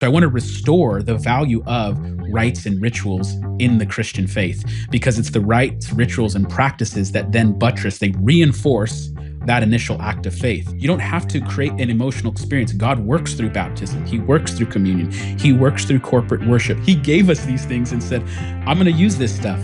So I want to restore the value of rites and rituals in the Christian faith, because it's the rites, rituals, and practices that then they reinforce that initial act of faith. You don't have to create an emotional experience. God works through baptism. He works through communion. He works through corporate worship. He gave us these things and said, I'm going to use this stuff.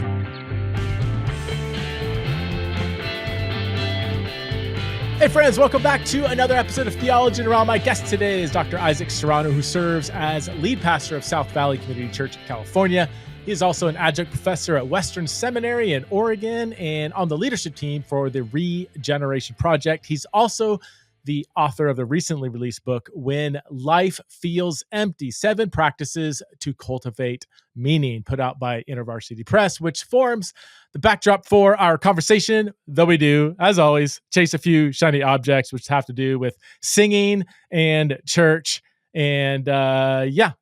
Hey friends, welcome back to another episode of Theology in a Realm. My guest today is Dr. Issac Serrano, who serves as lead pastor of South Valley Community Church in California. He is also an adjunct professor at Western Seminary in Oregon and on the leadership team for the Regeneration Project. He's also the author of the recently released book, When Life Feels Empty, 7 Practices to Cultivate Meaning, put out by InterVarsity Press, which forms the backdrop for our conversation, though we do, as always, chase a few shiny objects, which have to do with singing and church. And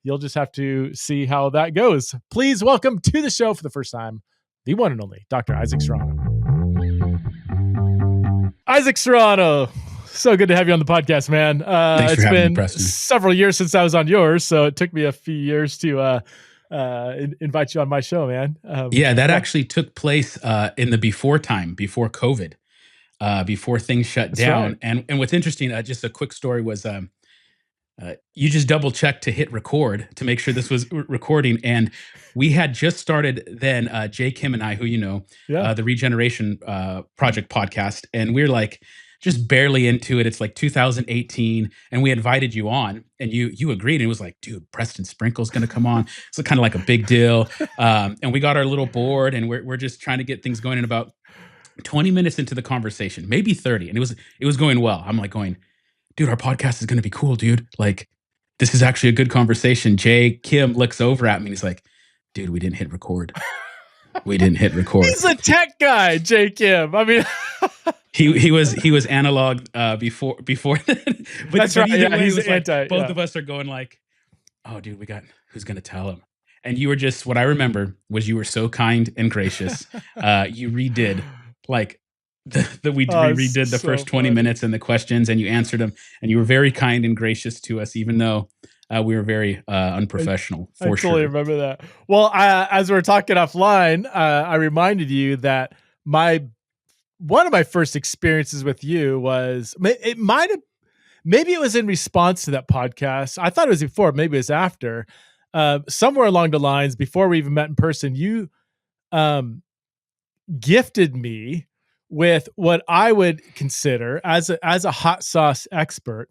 you'll just have to see how that goes. Please welcome to the show for the first time, the one and only Dr. Issac Serrano. Issac Serrano. So good to have you on the podcast, man. Thanks for having me, Preston. Several years since I was on yours, so it took me a few years to invite you on my show, man. That actually took place in the before COVID, before things shut down. Right. And what's interesting, just a quick story was you just double checked to hit record to make sure this was recording. And we had just started then, Jay Kim and I, who you know, the Regeneration Project podcast. And we're like, just barely into it. It's like 2018, and we invited you on, and you agreed. And it was like, dude, Preston Sprinkle's going to come on. It's kind of like a big deal. And we got our little board, and we're just trying to get things going. And about 20 minutes into the conversation, maybe 30, and it was going well. I'm like going, dude, our podcast is going to be cool, dude. Like, this is actually a good conversation. Jay Kim looks over at me, and he's like, dude, we didn't hit record. We didn't hit record. He's a tech guy, Jay Kim. I mean. He was analog before then. But that's right. Yeah, he's anti. Like, both of us are going like, oh, dude, who's gonna tell him? And you were just, what I remember was you were so kind and gracious. You redid like we redid the first 20 minutes and the questions, and you answered them, and you were very kind and gracious to us, even though we were very unprofessional. I totally remember that. Well, as we were talking offline, I reminded you that one of my first experiences with you was, maybe it was in response to that podcast. I thought it was before, maybe it was after. Somewhere along the lines, before we even met in person, you gifted me with what I would consider as a hot sauce expert.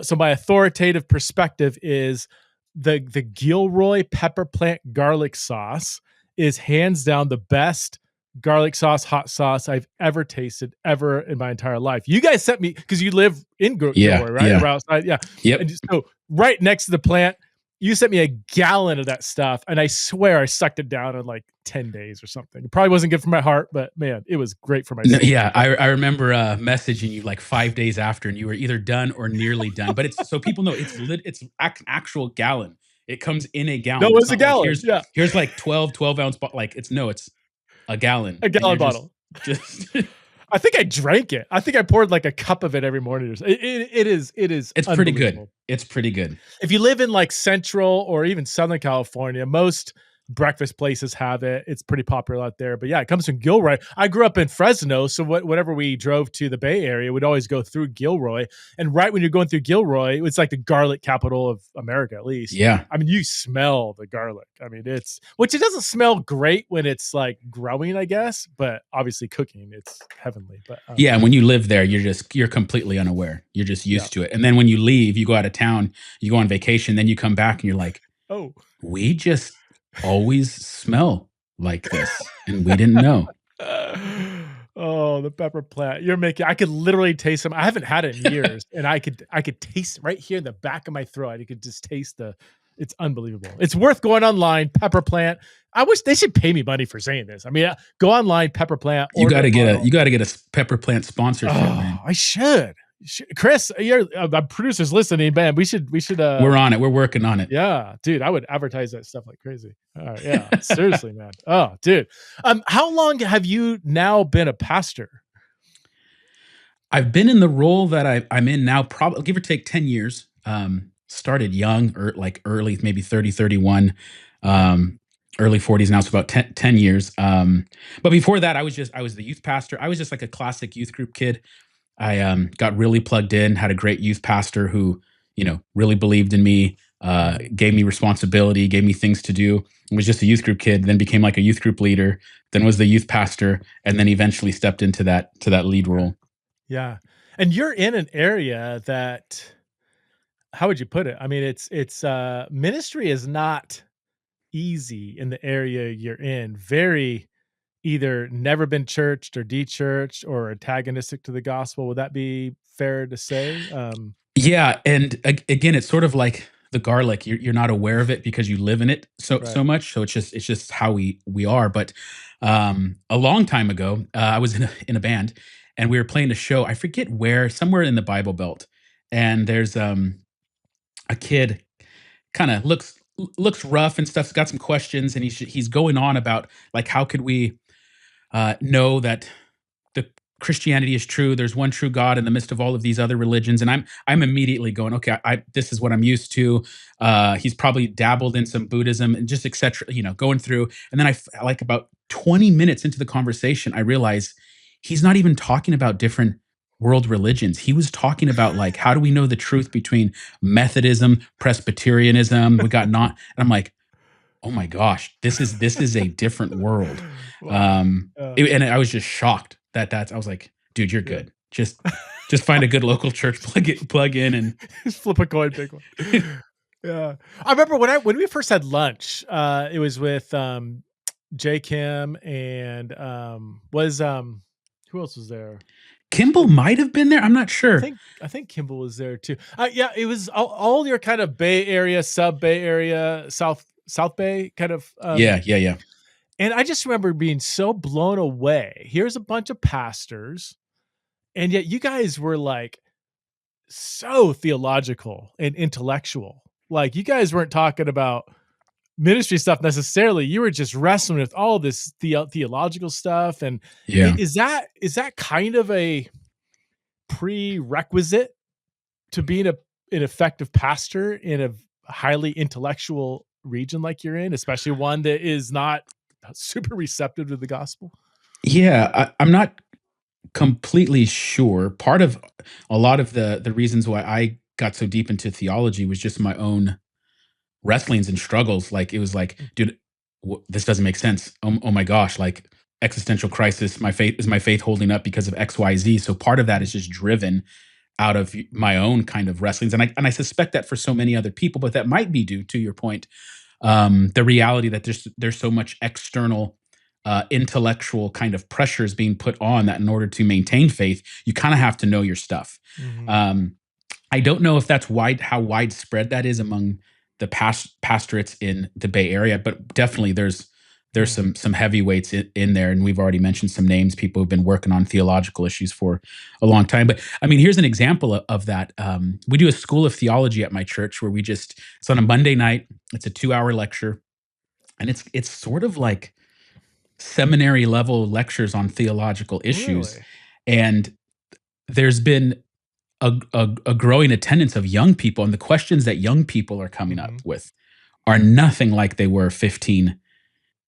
So my authoritative perspective is the Gilroy pepper plant garlic sauce is hands down the best garlic sauce, hot sauce I've ever tasted ever in my entire life. You guys sent me, because you live in Gilroy, right? Yeah. Or outside, yeah. Yep. And so right next to the plant, you sent me a gallon of that stuff, and I swear I sucked it down in like 10 days or something. It probably wasn't good for my heart, but man, it was great for my soul. Yeah, I remember messaging you like 5 days after, and you were either done or nearly done. But it's so people know it's actual gallon. It comes in a gallon. No, it's a gallon. Like, here's like 12 ounce, like it's a gallon. A gallon bottle. Just I think I drank it. I think I poured like a cup of it every morning. It is. It's pretty good. It's pretty good. If you live in like Central or even Southern California, most breakfast places have it. It's pretty popular out there. But yeah, it comes from Gilroy. I grew up in Fresno, so whenever we drove to the Bay Area, we'd always go through Gilroy. And right when you're going through Gilroy, it's like the garlic capital of America, at least. Yeah. I mean, you smell the garlic. I mean, which it doesn't smell great when it's like growing, I guess, but obviously cooking, it's heavenly. But yeah, and when you live there, you're completely unaware. You're just used to it. And then when you leave, you go out of town, you go on vacation, then you come back and you're like, oh, we just always smell like this, and we didn't know. Oh, the pepper plant. I could literally taste them. I haven't had it in years, and I could taste it right here in the back of my throat. I could just taste it's unbelievable. It's worth going online, pepper plant. I wish they should pay me money for saying this. I mean, go online, pepper plant. You got to get a pepper plant sponsorship, man. I should. Chris, your producer's listening, man. We should. We're on it. We're working on it. Yeah, dude. I would advertise that stuff like crazy. All right, yeah, seriously, man. Oh, dude. How long have you now been a pastor? I've been in the role that I'm in now, probably give or take 10 years. started young, or like early, maybe 30, 31, Okay. early 40s now. It's about 10 years. But before that, I was the youth pastor. I was just like a classic youth group kid. I got really plugged in, had a great youth pastor who, really believed in me, Mhm. gave me responsibility, gave me things to do. Was just a youth group kid, then became like a youth group leader, then was the youth pastor, and then eventually stepped into that lead Okay. role. Yeah. And you're in an area that, how would you put it? I mean, ministry is not easy in the area you're in. Very either never been churched or de-churched or antagonistic to the gospel. Would that be fair to say? Yeah, and again, it's sort of like the garlic. You're not aware of it because you live in it so Right. much. So it's just how we are. But a long time ago, I was in a band, and we were playing a show. I forget where, somewhere in the Bible Belt, and there's a kid, kind of looks rough and stuff. He's got some questions, and he's going on about, like, how could we know that the Christianity is true. There's one true God in the midst of all of these other religions, and I'm immediately going, okay, I this is what I'm used to. He's probably dabbled in some Buddhism and just etc. Going through, and then like about 20 minutes into the conversation, I realize he's not even talking about different world religions. He was talking about, like, how do we know the truth between Methodism, Presbyterianism? We got not, and I'm like, oh my gosh, this is a different world. Wow. Yeah. And I was just shocked I was like, dude, you're Yeah. good. Just find a good local church, plug in, and Just flip a coin, pick one. Yeah. I remember when we first had lunch, it was with, J. Kim and, who else was there? Kimball Like, might have been there. I'm not I sure. think I think Kimball was there too. Yeah, it was all your kind of Bay Area, sub-Bay Area, South Bay kind of, Yeah, yeah, yeah. and I just remember being so blown away. Here's a bunch of pastors, and yet you guys were, like, so theological and intellectual. Like, you guys weren't talking about ministry stuff necessarily. You were just wrestling with all this theological stuff. And Yeah. is that kind of a prerequisite to being an effective pastor in a highly intellectual region like you're in, especially one that is not super receptive to the gospel? Yeah, I'm not completely sure. Part of a lot of the reasons why I got so deep into theology was just my own wrestlings and struggles. Like, it was like, dude, this doesn't make sense. Oh my gosh, like, existential crisis. My faith holding up because of XYZ? So part of that is just driven out of my own kind of wrestlings, and I suspect that for so many other people, but that might be due to your point, the reality that there's so much external intellectual kind of pressures being put on, that in order to maintain faith, you kind of have to know your stuff. Mhm. Um, I don't know if that's how widespread that is among the pastorates in the Bay Area, but definitely there's Mhm. some heavyweights in there, and we've already mentioned some names, people who've been working on theological issues for a long time. But I mean, here's an example of that. We do a school of theology at my church where it's on a Monday night. It's a 2-hour lecture, and it's sort of like seminary level lectures on theological issues, Really? and there's been a growing attendance of young people, and the questions that young people are coming up Mhm. with are nothing like they were 15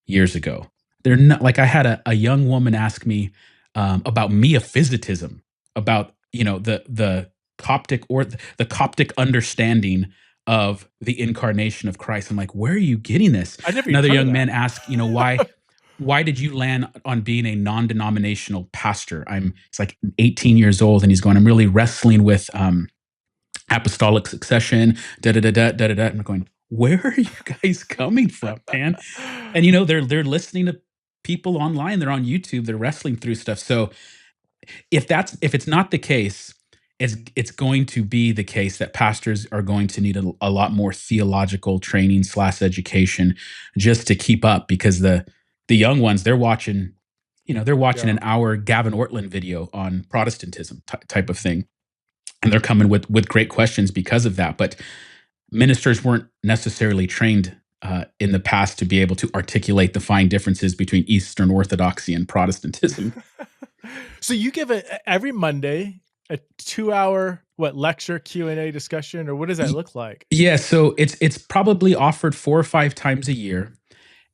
years ago. They're not like, I had a young woman ask me about meophysitism, about, the Coptic, or the Coptic understanding of the incarnation of Christ. I'm like, where are you getting this? I never even Another heard of young that. man asked, why did you land on being a non-denominational pastor? It's like 18 years old, and he's going, I'm really wrestling with apostolic succession, da da da da da da da. And I'm going, where are you guys coming from, man? And they're listening to people online, they're on YouTube, they're wrestling through stuff. So if it's not the case, it's going to be the case that pastors are going to need a lot more theological training slash education just to keep up, because the young ones, they're watching Yeah. an hour Gavin Ortland video on Protestantism type of thing, and they're coming with great questions because of that. But ministers weren't necessarily trained in the past to be able to articulate the fine differences between Eastern Orthodoxy and Protestantism. So you give it every Monday. a 2-hour lecture Q&A discussion, or what does that look like? Yeah, so it's probably offered 4 or 5 times a year,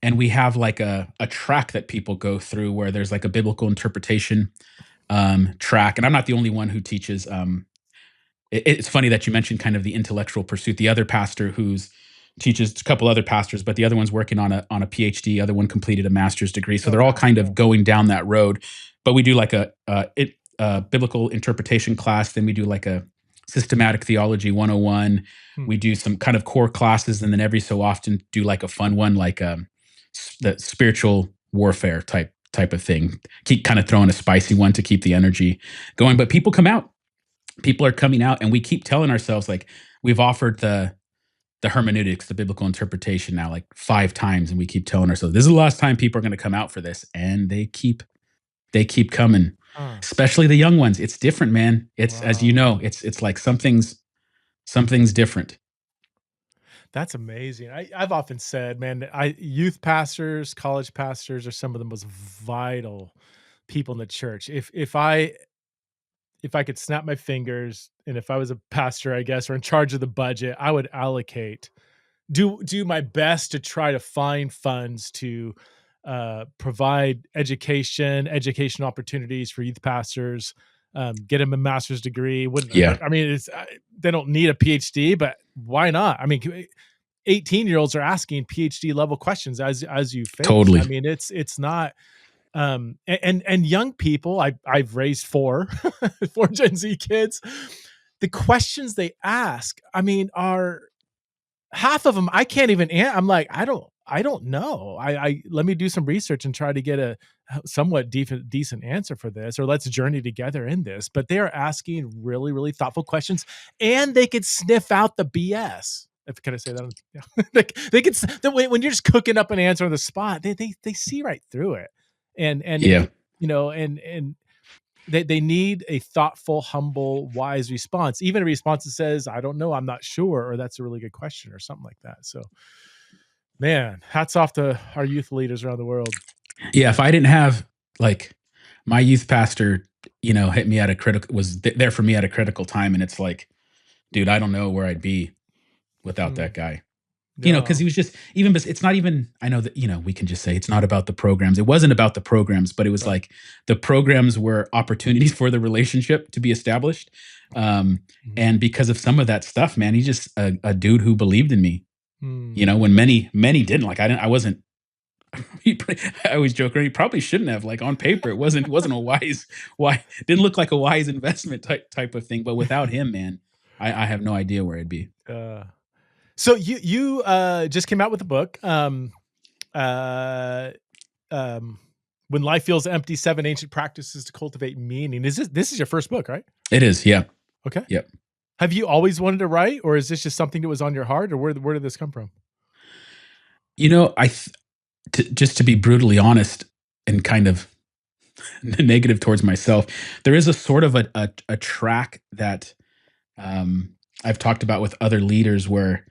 and we have like a track that people go through where there's like a biblical interpretation track, and I'm not the only one who teaches. It's funny that you mentioned kind of the intellectual pursuit. The other pastor who's teaches a couple other pastors, but the other one's working on a PhD. Other one completed a master's degree, so Oh, they're all wow. kind of going down that road. But we do like a biblical interpretation class. Then we do like a systematic theology 101. We do some kind of core classes, and then every so often do like a fun one, like the spiritual warfare type of thing. Keep kind of throwing a spicy one to keep the energy going. But people come out. People are coming out, and we keep telling ourselves, like, we've offered the hermeneutics, the biblical interpretation now like 5 times, and we keep telling ourselves this is the last time people are going to come out for this, and they keep coming. Especially the young ones. It's different, man. It's As you know, it's like something's different. That's amazing. I've often said, man, youth pastors, college pastors are some of the most vital people in the church. If I could snap my fingers, and if I was a pastor, I guess, or in charge of the budget, I would do my best to try to find funds to provide education opportunities for youth pastors, get them a master's degree. Yeah. I mean, they don't need a PhD, but why not? I mean, 18-year-olds are asking PhD level questions as you face. Totally. I mean, it's not. And young people, I've raised 4 Gen Z kids. The questions they ask, I mean, are half of them I can't even I'm like, I don't know. I let me do some research and try to get a somewhat decent answer for this, or let's journey together in this. But they are asking really, really thoughtful questions, and they could sniff out the BS. Can I say that? Yeah. They could, when you're just cooking up an answer on the spot, they see right through it. And Yeah. and they need a thoughtful, humble, wise response. Even a response that says, I don't know, I'm not sure, or that's a really good question, or something like that. So, man, hats off to our youth leaders around the world. Yeah, if I didn't have, like, my youth pastor, hit me at was there for me at a critical time, and it's like, dude, I don't know where I'd be without that guy. Because he was just, even, it's not even, I know that, we can just say it's not about the programs. It wasn't about the programs, but it was like the programs were opportunities for the relationship to be established. And because of some of that stuff, man, he's just a dude who believed in me, when many didn't. Like, I wasn't, I always joke around, he probably shouldn't have, like, on paper, it wasn't a wise, didn't look like a wise investment type of thing. But without him, man, I have no idea where I'd be. So you just came out with a book, When Life Feels Empty: 7 Ancient Practices to Cultivate Meaning. This is your first book, right? It is, yeah. Okay. Yep. Have you always wanted to write, or is this just something that was on your heart, or where did this come from? Just to be brutally honest and kind of negative towards myself, there is a sort of a track that I've talked about with other leaders where,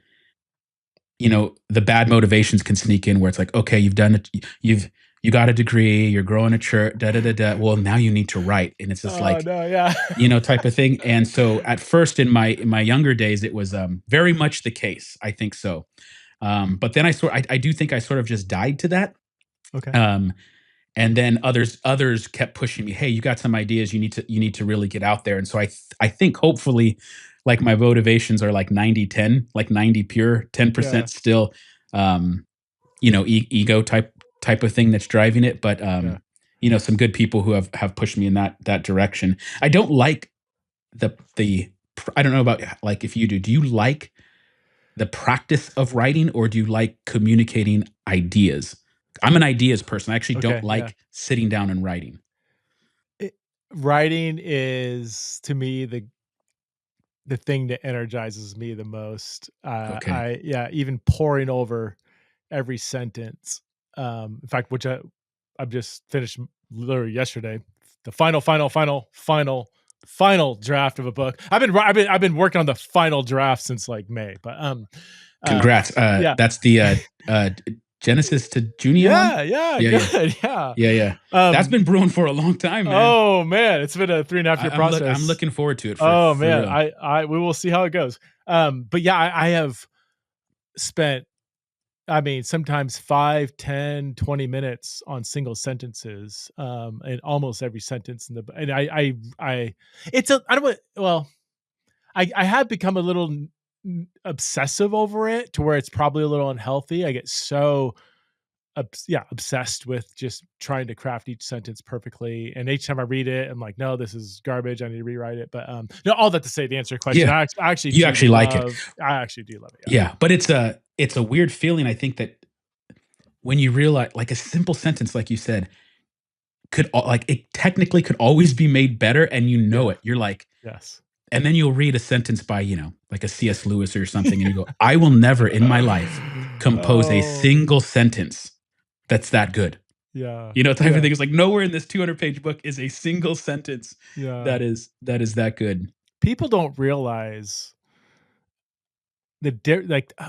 the bad motivations can sneak in, where it's like, okay, you've done it, you got a degree, you're growing a church, well, now you need to write. And it's just type of thing. And so at first, in my younger days, it was very much the case. I think so. But then I do think I sort of just died to that. Okay. And then others kept pushing me. Hey, you got some ideas. You need to really get out there. And so I think hopefully, like, my motivations are like 90-10, like 90 pure, 10% still, ego type of thing that's driving it. But some good people who have pushed me in that direction. I don't like I don't know about, like, if you do you like the practice of writing, or do you like communicating ideas? I'm an ideas person. I actually don't like sitting down and writing. Writing is, to me, the thing that energizes me the most. Even poring over every sentence. In fact, which I've just finished literally yesterday, the final draft of a book. I've been working on the final draft since like May, but congrats. That's the Genesis to Junion. Yeah, Yeah, good. yeah. That's been brewing for a long time, man. Oh man, it's been a 3.5 year process. I'm looking forward to it. For man, real. We will see how it goes. But yeah, I have spent, sometimes 5, 10, 20 minutes on single sentences, and almost every sentence in the, and I have become a little obsessive over it to where it's probably a little unhealthy. I get so obsessed with just trying to craft each sentence perfectly. And each time I read it, I'm like, no, this is garbage. I need to rewrite it. But no, all that to say, to answer your question, I actually do like it. I actually do love it. Yeah, but it's a weird feeling. I think that when you realize, like, a simple sentence, like you said, it technically could always be made better, and it. You're like, yes. And then you'll read a sentence by, like a C.S. Lewis or something, and you go, I will never in my life compose a single sentence that's that good. Yeah. Type of thing. It's like nowhere in this 200-page book is a single sentence that is that good. People don't realize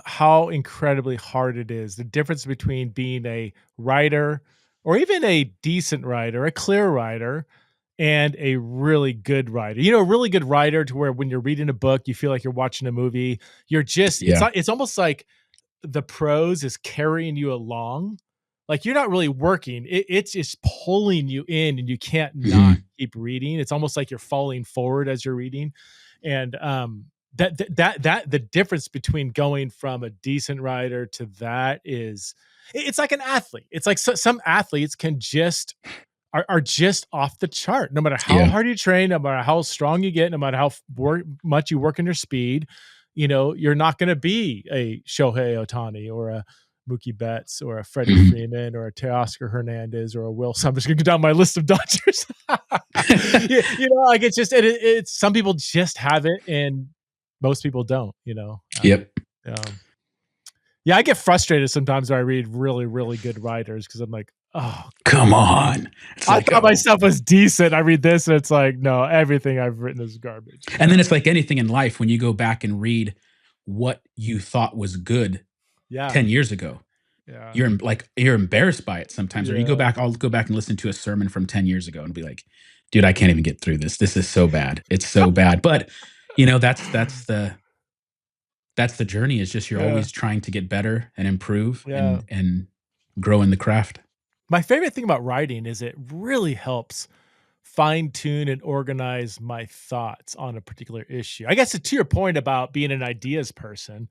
how incredibly hard it is. The difference between being a writer, or even a decent writer, a clear writer, and a really good writer. A really good writer to where when you're reading a book, you feel like you're watching a movie. You're just, it's almost like the prose is carrying you along. Like you're not really working. It's just pulling you in, and you can't not keep reading. It's almost like you're falling forward as you're reading. And that the difference between going from a decent writer to that is, it's like an athlete. It's like some athletes can just are just off the chart. No matter how hard you train, no matter how strong you get, no matter how much you work on your speed, you're not going to be a Shohei Ohtani or a Mookie Betts or a Freddie Freeman or a Teoscar Hernandez or a Wilson. I'm just going to go down my list of Dodgers. It's just, it's some people just have it and most people don't, I get frustrated sometimes when I read really, really good writers, because I'm like, oh, come on. I thought my stuff was decent. I read this and it's like, no, everything I've written is garbage. And then it's like anything in life, when you go back and read what you thought was good 10 years ago, you're embarrassed by it sometimes. Or I'll go back and listen to a sermon from 10 years ago and be like, dude, I can't even get through this. This is so bad. It's so bad. But that's the journey. Is just, you're always trying to get better and improve and grow in the craft. My favorite thing about writing is it really helps fine tune and organize my thoughts on a particular issue. I guess to your point about being an ideas person,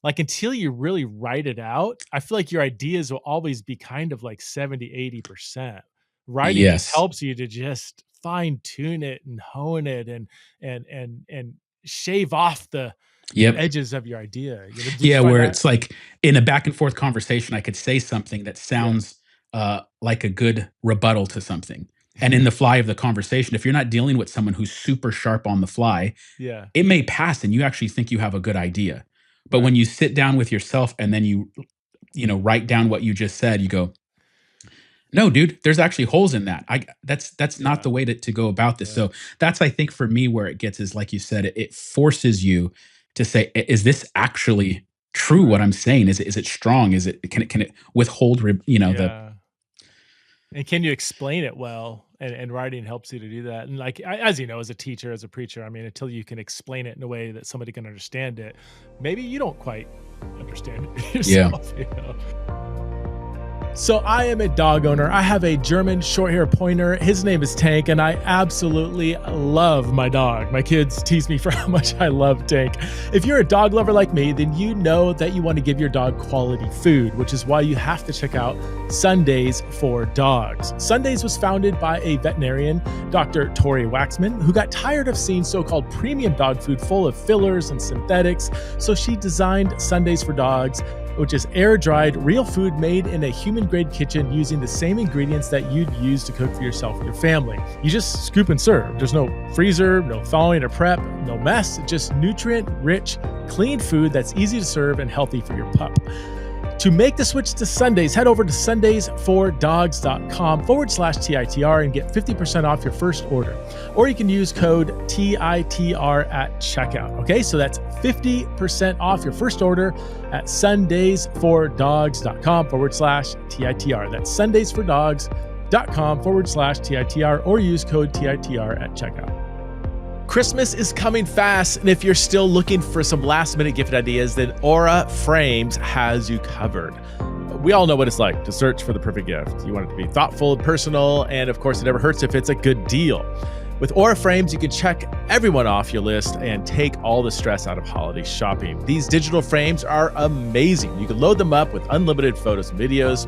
like until you really write it out, I feel like your ideas will always be kind of like 70, 80%. Writing just helps you to just fine tune it and hone it and shave off the edges of your idea. Where it's like in a back and forth conversation, I could say something that sounds like a good rebuttal to something. And in the fly of the conversation, if you're not dealing with someone who's super sharp on the fly, it may pass and you actually think you have a good idea. But when you sit down with yourself and then you write down what you just said, you go, no, dude, there's actually holes in that. That's not the way to go about this. So that's, I think, for me, where it gets is, like you said, it forces you to say, is this actually true? What I'm saying, is it strong? Can it withhold, and can you explain it well? And writing helps you to do that. And like, as you know, as a teacher, as a preacher, until you can explain it in a way that somebody can understand it, maybe you don't quite understand it yourself. So I am a dog owner. I have a German short-hair pointer. His name is Tank, and I absolutely love my dog. My kids tease me for how much I love Tank. If you're a dog lover like me, then you know that you want to give your dog quality food, which is why you have to check out Sundays for Dogs. Sundays was founded by a veterinarian, Dr. Tori Waxman, who got tired of seeing so-called premium dog food full of fillers and synthetics, so she designed Sundays for Dogs, which is air-dried, real food made in a human-grade kitchen using the same ingredients that you'd use to cook for yourself and your family. You just scoop and serve. There's no freezer, no thawing or prep, no mess, just nutrient-rich, clean food that's easy to serve and healthy for your pup. To make the switch to Sundays, head over to sundaysfordogs.com/TITR and get 50% off your first order. Or you can use code TITR at checkout. Okay, so that's 50% off your first order at sundaysfordogs.com/TITR. That's sundaysfordogs.com/TITR, or use code TITR at checkout. Christmas is coming fast, and if you're still looking for some last-minute gift ideas, then Aura Frames has you covered. We all know what it's like to search for the perfect gift. You want it to be thoughtful and personal, and of course, it never hurts if it's a good deal. With Aura Frames, you can check everyone off your list and take all the stress out of holiday shopping. These digital frames are amazing. You can load them up with unlimited photos and videos,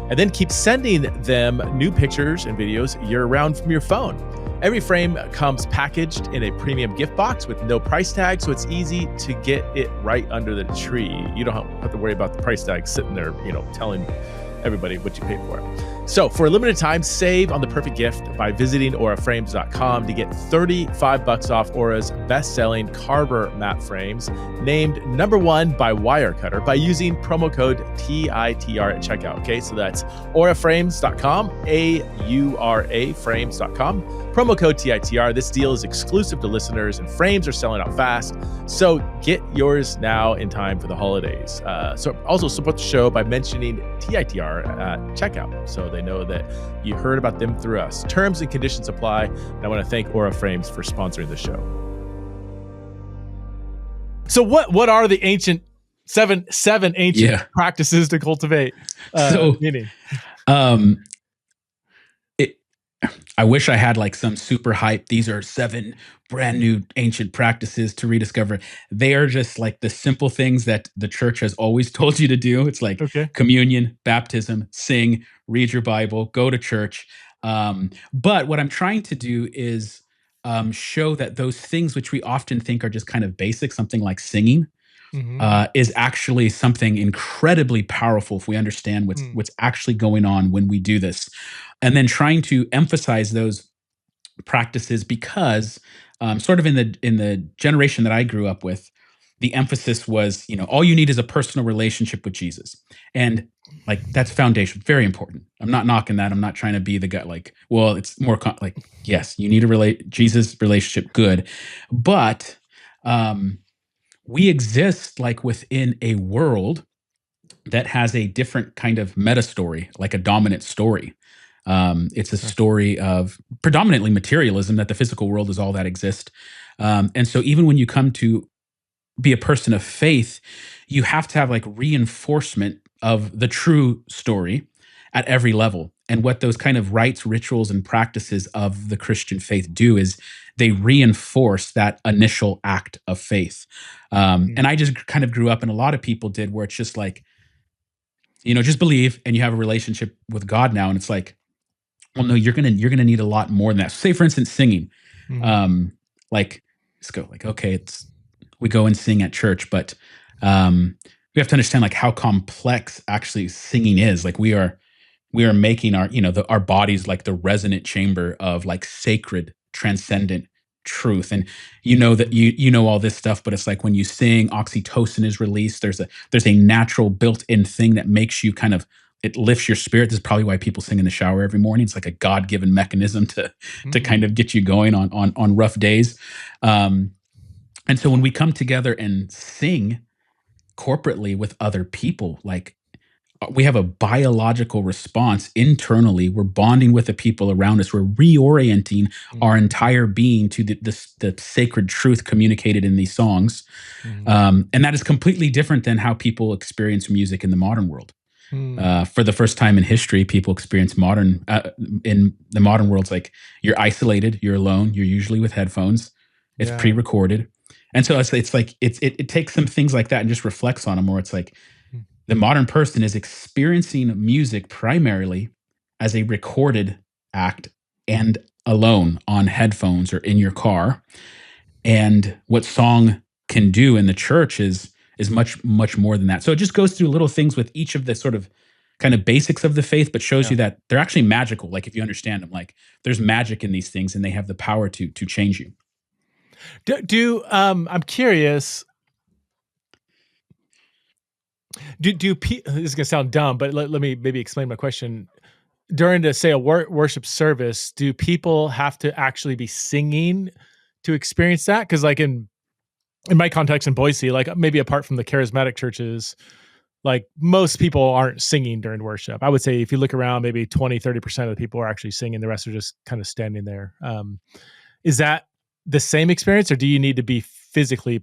and then keep sending them new pictures and videos year-round from your phone. Every frame comes packaged in a premium gift box with no price tag, so it's easy to get it right under the tree. You don't have to worry about the price tag sitting there, telling everybody what you paid for it. So for a limited time, save on the perfect gift by visiting auraframes.com to get $35 off Aura's best-selling Carver mat frames, named #1 by Wirecutter, by using promo code TITR at checkout. Okay, so that's auraframes.com, AURA frames.com, promo code TITR. This deal is exclusive to listeners, and frames are selling out fast, so get yours now in time for the holidays. So also support the show by mentioning TITR at checkout, so they know that you heard about them through us. Terms and conditions apply, and I want to thank Aura Frames for sponsoring the show. So what are the seven ancient practices to cultivate meaning? I wish I had like some super hype. These are 7 brand new ancient practices to rediscover. They are just like the simple things that the church has always told you to do. It's like communion, baptism, sing, read your Bible, go to church. But what I'm trying to do is show that those things which we often think are just kind of basic, something like singing, is actually something incredibly powerful if we understand what's actually going on when we do this. And then trying to emphasize those practices because sort of in the generation that I grew up with, the emphasis was, all you need is a personal relationship with Jesus. And like, that's foundation, very important. I'm not knocking that. I'm not trying to be the guy like, well, it's more like, yes, you need a Jesus relationship, good. But we exist like within a world that has a different kind of meta story, like a dominant story. It's a story of predominantly materialism, that the physical world is all that exists. And so even when you come to be a person of faith, you have to have like reinforcement of the true story at every level. And what those kind of rites, rituals, and practices of the Christian faith do is they reinforce that initial act of faith. And I just kind of grew up, and a lot of people did, where it's just like, just believe and you have a relationship with God now. And it's like, well, no, you're gonna need a lot more than that. Say, for instance, singing. Like, let's go. Like, okay, we go and sing at church, but we have to understand like how complex actually singing is. Like, we are making our our bodies like the resonant chamber of like sacred, transcendent truth. And that you know all this stuff, but it's like when you sing, oxytocin is released. There's a natural built-in thing that makes you kind of, it lifts your spirit. This is probably why people sing in the shower every morning. It's like a God-given mechanism to kind of get you going on rough days. And so when we come together and sing corporately with other people, like, we have a biological response internally. We're bonding with the people around us. We're reorienting our entire being to the sacred truth communicated in these songs. And that is completely different than how people experience music in the modern world. For the first time in history, people experience in the modern world, it's like you're isolated, you're alone, you're usually with headphones, it's pre-recorded. And so it's like, it takes some things like that and just reflects on them, where it's like, the modern person is experiencing music primarily as a recorded act and alone on headphones or in your car. And what song can do in the church is much, much more than that. So it just goes through little things with each of the sort of kind of basics of the faith, but shows you that they're actually magical. Like, if you understand them, like, there's magic in these things and they have the power to change you. I'm curious, This is gonna sound dumb, but let me maybe explain my question. During say a worship service, do people have to actually be singing to experience that? Because like in my context in Boise, like maybe apart from the charismatic churches, like most people aren't singing during worship. I would say if you look around, maybe 20-30% of the people are actually singing. The rest are just kind of standing there. Is that the same experience, or do you need to be physically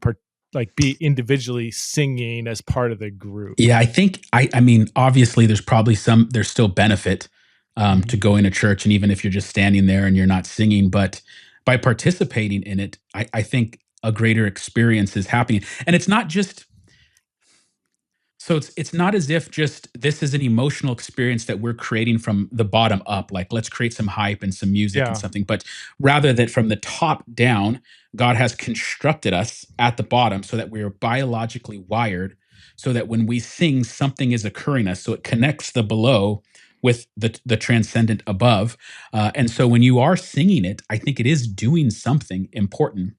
be individually singing as part of the group? Yeah, I think I mean, obviously there's still benefit to going to church, and even if you're just standing there and you're not singing, but by participating in it, I think a greater experience is happening. And it's not just so it's not as if just this is an emotional experience that we're creating from the bottom up, like let's create some hype and some music and Yeah. something, but rather that from the top down, God has constructed us at the bottom so that we are biologically wired so that when we sing, something is occurring us. So it connects the below with the transcendent above. And so when you are singing it, I think it is doing something important.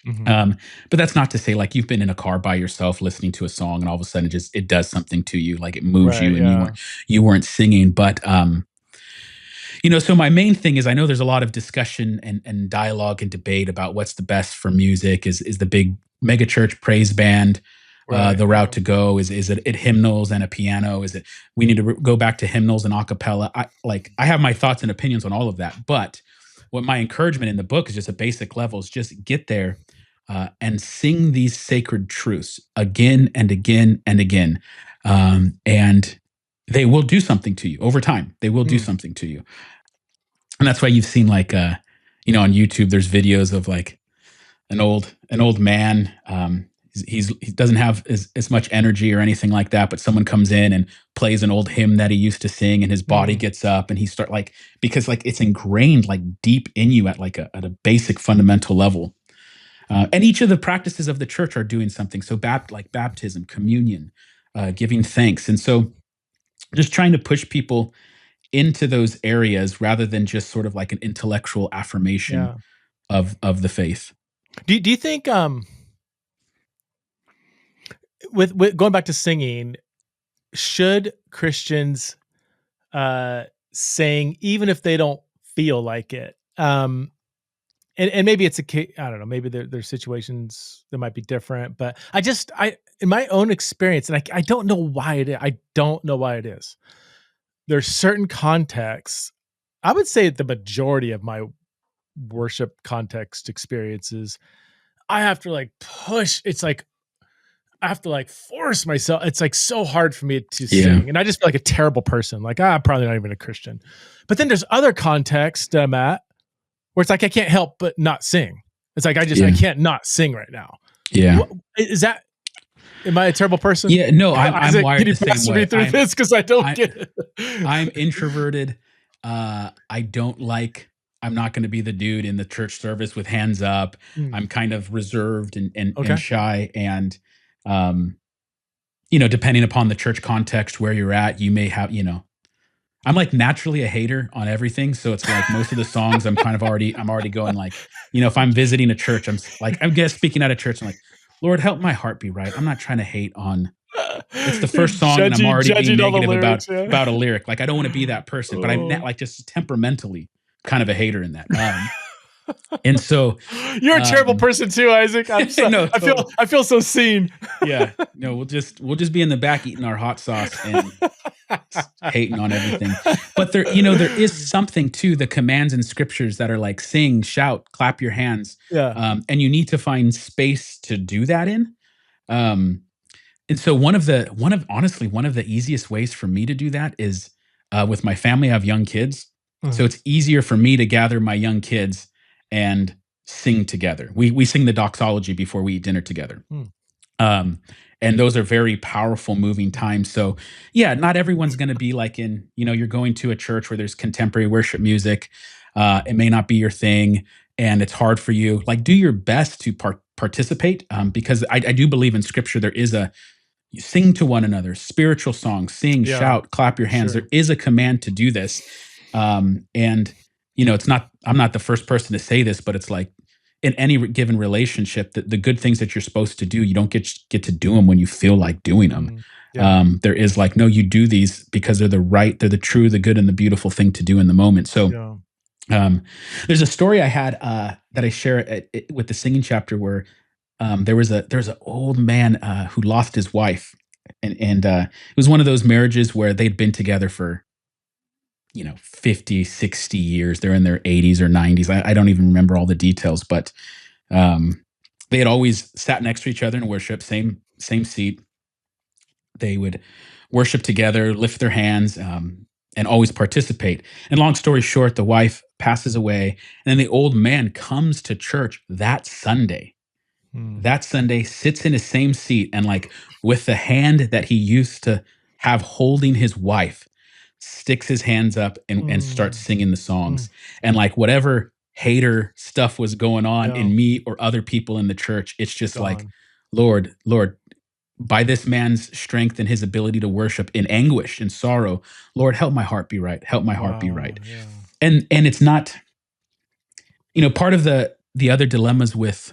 Mm-hmm. But that's not to say like you've been in a car by yourself listening to a song and all of a sudden it does something to you, like it moves Right. you and Yeah. you weren't singing. But so my main thing is I know there's a lot of discussion and dialogue and debate about what's the best for music. Is the big megachurch praise band Right. the route to go? Is it hymnals and a piano? Is it we need to go back to hymnals and a cappella? I have my thoughts and opinions on all of that, but what my encouragement in the book is just a basic level is just get there and sing these sacred truths again and again and again. And they will do something to you over time. They will do something to you. And that's why you've seen like, on YouTube, there's videos of like an old man. He doesn't have as much energy or anything like that, but someone comes in and plays an old hymn that he used to sing and his body gets up and he start because like it's ingrained like deep in you at a basic fundamental level. And each of the practices of the church are doing something. So like baptism, communion, giving thanks. And so just trying to push people into those areas rather than just sort of like an intellectual affirmation of the faith. Do you think with going back to singing, should Christians sing even if they don't feel like it? And maybe it's I don't know, maybe there's situations that might be different, but I in my own experience, and I don't know why it is. I don't know why it is. There's certain contexts. I would say the majority of my worship context experiences, I have to like push. It's like I have to like force myself. It's like so hard for me to sing, and I just feel like a terrible person. Like I'm probably not even a Christian. But then there's other contexts, Matt, where it's like I can't help but not sing. It's like I can't not sing right now. Yeah, is that? Am I a terrible person? Yeah, no, I'm wired the same way. Through this because I don't get it. I'm introverted. I'm not going to be the dude in the church service with hands up. I'm kind of reserved and shy. And, depending upon the church context where you're at, you may have, I'm like naturally a hater on everything. So it's like most of the songs I'm already going like, if I'm visiting a church, I'm guest speaking at a church. I'm like, Lord, help my heart be right. I'm not trying to hate on. It's the first song, and I'm already being negative lyrics, about a lyric. Like I don't want to be that person, but I'm like just temperamentally kind of a hater in that. And so you're a terrible person too, Isaac. I'm so, no, totally. I feel so seen. Yeah, no, we'll just be in the back eating our hot sauce and hating on everything. But there is something to the commands in scriptures that are like sing, shout, clap your hands. Yeah. And you need to find space to do that in. And so one of the easiest ways for me to do that is with my family. I have young kids, so it's easier for me to gather my young kids and sing together. We sing the doxology before we eat dinner together. And those are very powerful, moving times. So yeah, not everyone's going to be like you're going to a church where there's contemporary worship music. It may not be your thing and it's hard for you. Like do your best to participate because I do believe in scripture. There is you sing to one another, spiritual songs, sing, shout, clap your hands. Sure. There is a command to do this. And I'm not the first person to say this, but it's like in any given relationship, the good things that you're supposed to do, you don't get to do them when you feel like doing them. There is like, no, you do these because they're the true, the good, and the beautiful thing to do in the moment. So there's a story I had that I share with the singing chapter where there was an old man who lost his wife, and it was one of those marriages where they'd been together for 50, 60 years. They're in their 80s or 90s. I don't even remember all the details, but they had always sat next to each other in worship, same seat. They would worship together, lift their hands, and always participate. And long story short, the wife passes away, and then the old man comes to church that Sunday. That Sunday, sits in his same seat, and like with the hand that he used to have holding his wife, sticks his hands up and starts singing the songs. And like whatever hater stuff was going on in me or other people in the church, it's just like, Lord, by this man's strength and his ability to worship in anguish and sorrow, Lord, help my heart be right. Help my heart be right. Yeah. And it's not, part of the other dilemmas with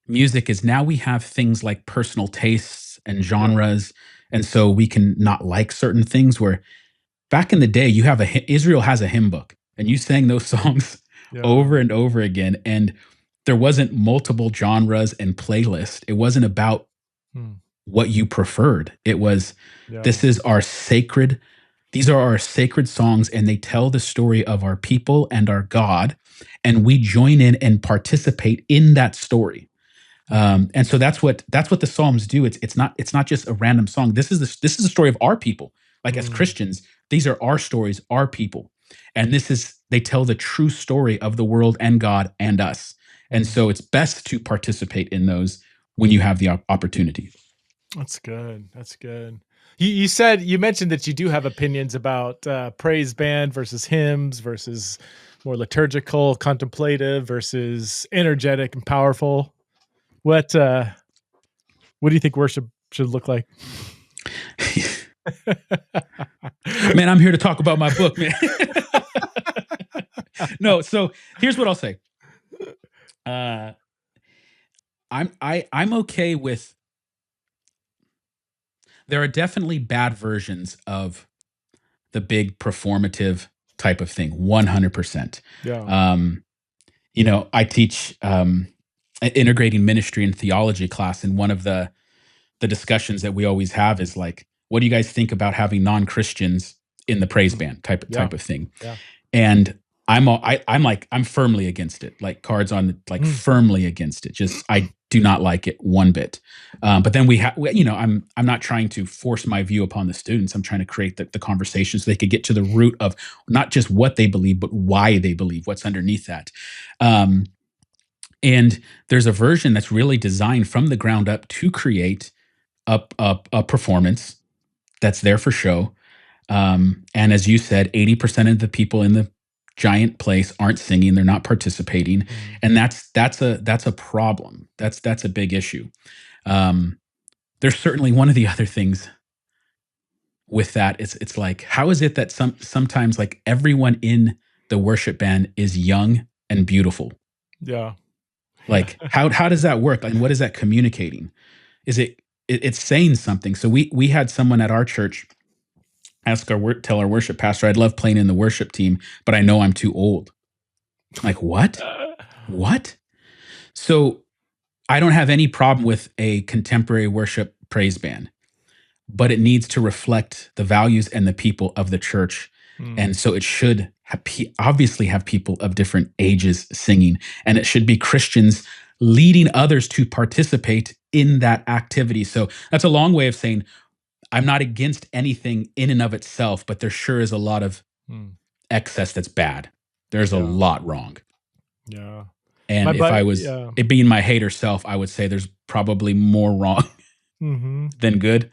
music is now we have things like personal tastes and genres. And so we can not like certain things, where back in the day, Israel has a hymn book, and you sang those songs over and over again. And there wasn't multiple genres and playlists. It wasn't about what you preferred. It was, these are our sacred songs, and they tell the story of our people and our God, and we join in and participate in that story. And so that's what the Psalms do. It's not just a random song. This is the story of our people. Like as Christians, these are our stories, our people, and they tell the true story of the world and God and us. And so it's best to participate in those when you have the opportunity. That's good. That's good. You mentioned that you do have opinions about praise band versus hymns versus more liturgical, contemplative versus energetic and powerful. What do you think worship should look like? Man, I'm here to talk about my book, man. No, so here's what I'll say. I'm okay with. There are definitely bad versions of the big performative type of thing. 100%. Yeah. I teach an integrating ministry and theology class, and one of the discussions that we always have is like, what do you guys think about having non-Christians in the praise band type of thing? Yeah. And I'm firmly against it. Like cards on, like firmly against it. Just I do not like it one bit. But then I'm not trying to force my view upon the students. I'm trying to create the conversation so they could get to the root of not just what they believe, but why they believe, what's underneath that. And there's a version that's really designed from the ground up to create a performance that's there for show. And as you said, 80% of the people in the giant place aren't singing; they're not participating, and that's a problem. That's a big issue. There's certainly one of the other things with that. It's like, how is it that sometimes like everyone in the worship band is young and beautiful? Yeah. Like how does that work? And what is that communicating? Is it's saying something? So we had someone at our church tell our worship pastor, I'd love playing in the worship team, but I know I'm too old. Like, what? What? So I don't have any problem with a contemporary worship praise band, but it needs to reflect the values and the people of the church. And so it should obviously have people of different ages singing, and it should be Christians leading others to participate in that activity. So that's a long way of saying I'm not against anything in and of itself, but there sure is a lot of excess that's bad. There's a lot wrong. Yeah. And if I was it being my hater self, I would say there's probably more wrong than good.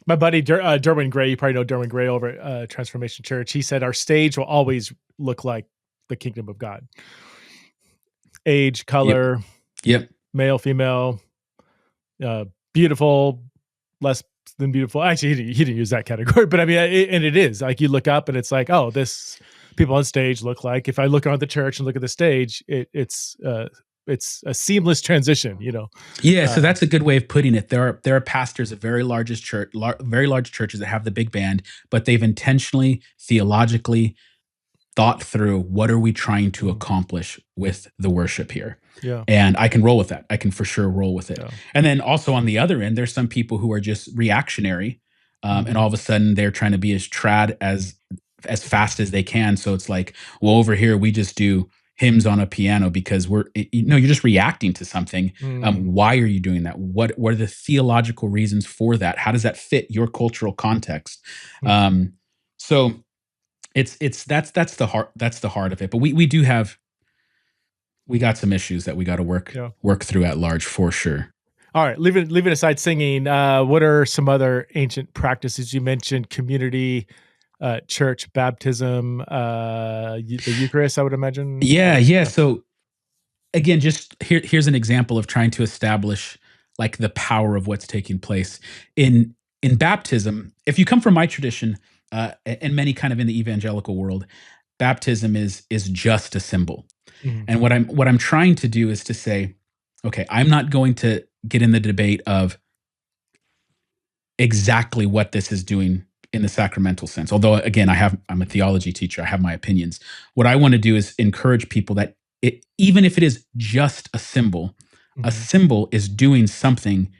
My buddy Derwin Gray, you probably know Derwin Gray over at Transformation Church. He said our stage will always look like the kingdom of God. Age, color, male, female, beautiful, less than beautiful. Actually, he didn't use that category, but I mean, and it is like you look up and it's like, oh, this people on stage look like. If I look around the church and look at the stage, it's it's a seamless transition, Yeah, so that's a good way of putting it. There are pastors of very large churches that have the big band, but they've intentionally, theologically thought through what are we trying to accomplish with the worship here. Yeah. And I can roll with that. I can for sure roll with it. Yeah. And then also on the other end, there's some people who are just reactionary, and all of a sudden they're trying to be as trad as fast as they can. So it's like, well, over here we just do hymns on a piano because you're just reacting to something. Why are you doing that? What are the theological reasons for that? How does that fit your cultural context? So that's the heart of it. But we got some issues that we got to work through at large for sure. All right, leaving aside singing, what are some other ancient practices? You mentioned community, church, baptism, the Eucharist, I would imagine. Yeah. So again, just here's an example of trying to establish like the power of what's taking place in baptism. If you come from my tradition, and many kind of in the evangelical world, baptism is just a symbol. And what I'm trying to do is to say, okay, I'm not going to get in the debate of exactly what this is doing in the sacramental sense. Although again, I'm a theology teacher, I have my opinions. What I want to do is encourage people that even if it is just a symbol is doing something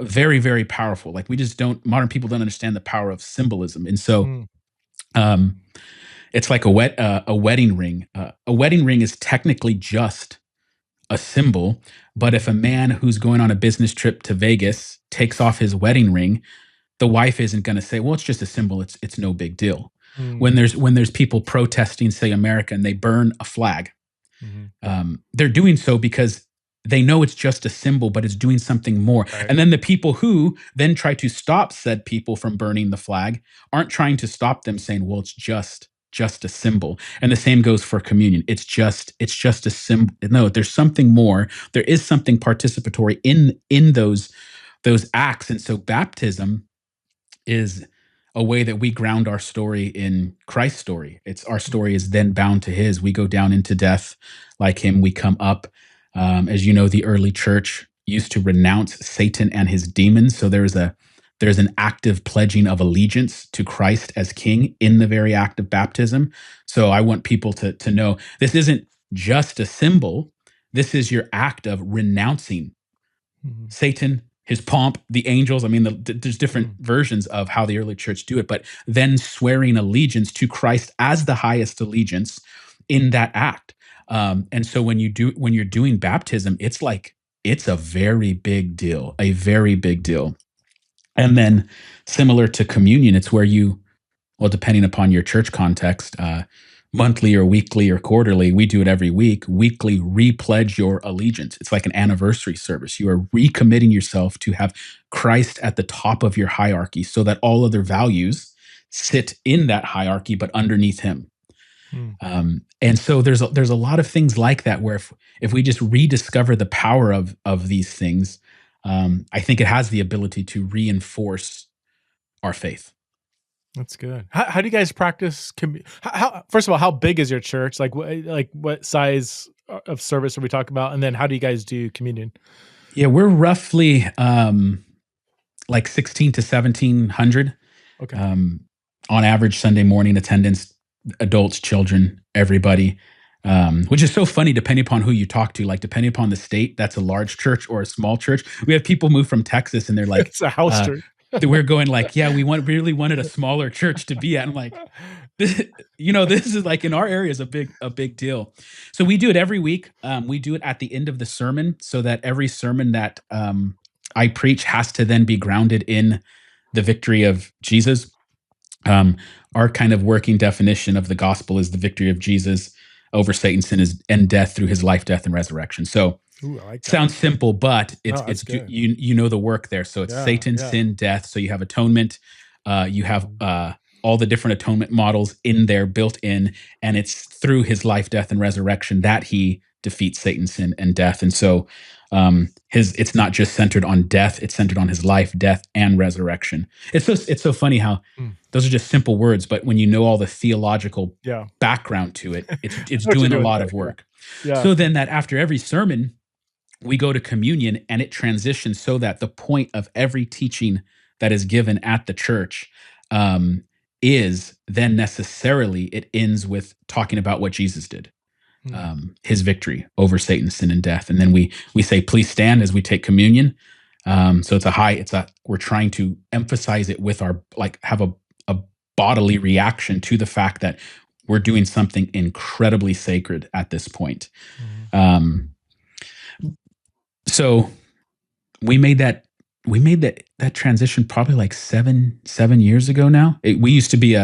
very, very powerful. Like modern people don't understand the power of symbolism. And so it's like a wedding ring. A wedding ring is technically just a symbol, but if a man who's going on a business trip to Vegas takes off his wedding ring, the wife isn't going to say, "Well, it's just a symbol. It's no big deal." When there's people protesting, say America, and they burn a flag, they're doing so because they know it's just a symbol, but it's doing something more. Right. And then the people who then try to stop said people from burning the flag aren't trying to stop them, saying, "Well, it's just a symbol." And the same goes for communion. It's just a symbol. No, there's something more. There is something participatory in those acts. And so baptism is a way that we ground our story in Christ's story. Our story is then bound to his. We go down into death like him. We come up. As you know, the early church used to renounce Satan and his demons. So there's an active pledging of allegiance to Christ as king in the very act of baptism. So I want people to know this isn't just a symbol. This is your act of renouncing Satan, his pomp, the angels. I mean, there's different versions of how the early church do it, but then swearing allegiance to Christ as the highest allegiance in that act. And so when you're doing baptism, it's a very big deal, And then similar to communion, it's where depending upon your church context, monthly or weekly or quarterly, we do it every week, weekly repledge your allegiance. It's like an anniversary service. You are recommitting yourself to have Christ at the top of your hierarchy so that all other values sit in that hierarchy, but underneath him. And so there's a lot of things like that where if we just rediscover the power of these things, I think it has the ability to reinforce our faith. That's good. How do you guys practice? How first of all, how big is your church? Like what size of service are we talking about? And then how do you guys do communion? Yeah, we're roughly like 16 to 1700. Okay. On average Sunday morning attendance, adults, children, everybody. Which is so funny depending upon who you talk to. Like depending upon the state, that's a large church or a small church. We have people move from Texas and they're like, it's a house church. We're going like, yeah, we really wanted a smaller church to be at. I'm like, this is like in our area is a big deal. So we do it every week. We do it at the end of the sermon so that every sermon that I preach has to then be grounded in the victory of Jesus. Our kind of working definition of the gospel is the victory of Jesus over Satan, sin, and death through his life, death, and resurrection. So ooh, I like that. Sounds simple, but it's you know the work there. So it's Satan, sin, death. So you have atonement. You have all the different atonement models in there built in, and it's through his life, death, and resurrection that he defeat Satan, sin, and death. And so it's not just centered on death, it's centered on his life, death, and resurrection. It's so funny how those are just simple words, but when you know all the theological background to it, it's doing a lot of work. Yeah. So then that after every sermon, we go to communion, and it transitions so that the point of every teaching that is given at the church is then necessarily, it ends with talking about what Jesus did, his victory over Satan, sin, and death. And then we say, please stand as we take communion. So we're trying to emphasize it with have a bodily reaction to the fact that we're doing something incredibly sacred at this point. So we made that transition probably like seven years ago now. We used to be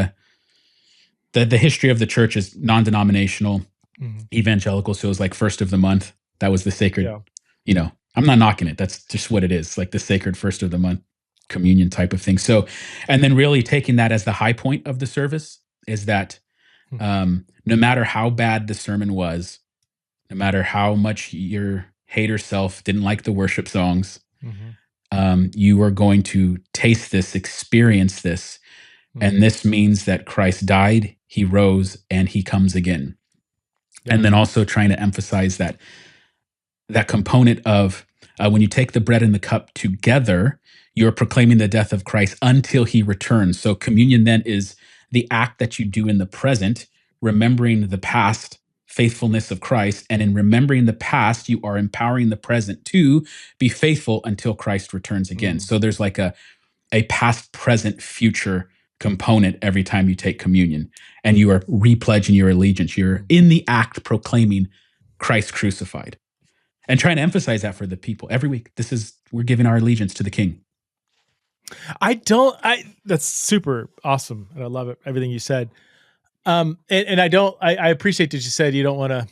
the history of the church is non-denominational, evangelical. So it was like first of the month. That was the sacred, I'm not knocking it. That's just what it is, like the sacred first of the month communion type of thing. So, and then really taking that as the high point of the service is that no matter how bad the sermon was, no matter how much your hater self didn't like the worship songs, you are going to taste this, experience this. And this means that Christ died, he rose, and he comes again. And then also trying to emphasize that component of when you take the bread and the cup together, you're proclaiming the death of Christ until he returns. So communion then is the act that you do in the present, remembering the past faithfulness of Christ. And in remembering the past, you are empowering the present to be faithful until Christ returns again. So there's like a past, present, future component every time you take communion, and you are repledging your allegiance. You're in the act proclaiming Christ crucified, and trying to emphasize that for the people every week. We're giving our allegiance to the King. That's super awesome. And I love it. Everything you said. I appreciate that you said you don't want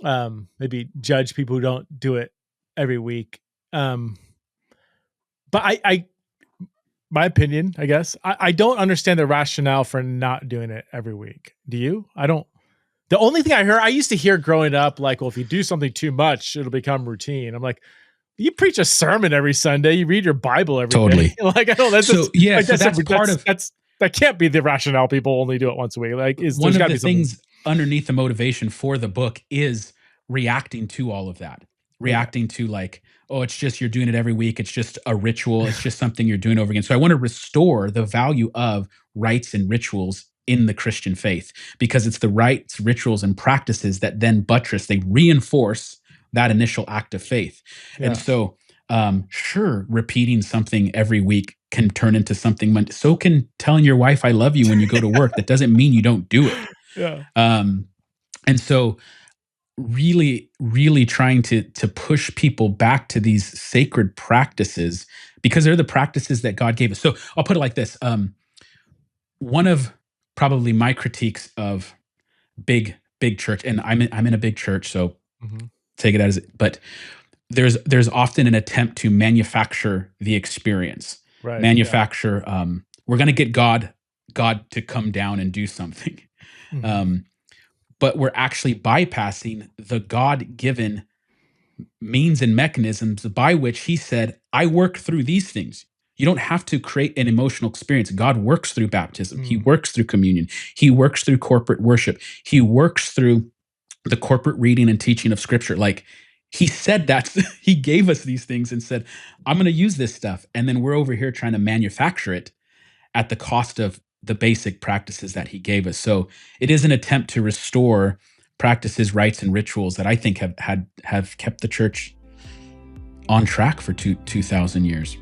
to maybe judge people who don't do it every week. But my opinion, I guess, I don't understand the rationale for not doing it every week. Do you? I don't. The only thing I used to hear growing up, like, well, if you do something too much, it'll become routine. I'm like, you preach a sermon every Sunday, you read your Bible every day. Like, I don't. That can't be the rationale. People only do it once a week. Like, one of the things underneath the motivation for the book is reacting to all of that. Reacting to like, oh, it's just you're doing it every week. It's just a ritual. It's just something you're doing over again. So I want to restore the value of rites and rituals in the Christian faith, because it's the rites, rituals, and practices that then they reinforce that initial act of faith. And so, sure, repeating something every week can turn into something. So can telling your wife, I love you when you go to work. That doesn't mean you don't do it. And so really, really trying to push people back to these sacred practices, because they're the practices that God gave us. So I'll put it like this. One of probably my critiques of big church, and I'm in a big church, so take it as it, but there's often an attempt to manufacture the experience. We're going to get God to come down and do something. But we're actually bypassing the God-given means and mechanisms by which he said, I work through these things. You don't have to create an emotional experience. God works through baptism. He works through communion. He works through corporate worship. He works through the corporate reading and teaching of Scripture. Like, he said that, he gave us these things and said, I'm going to use this stuff. And then we're over here trying to manufacture it at the cost of the basic practices that he gave us. So it is an attempt to restore practices, rites, and rituals that I think have kept the church on track for 2,000 years.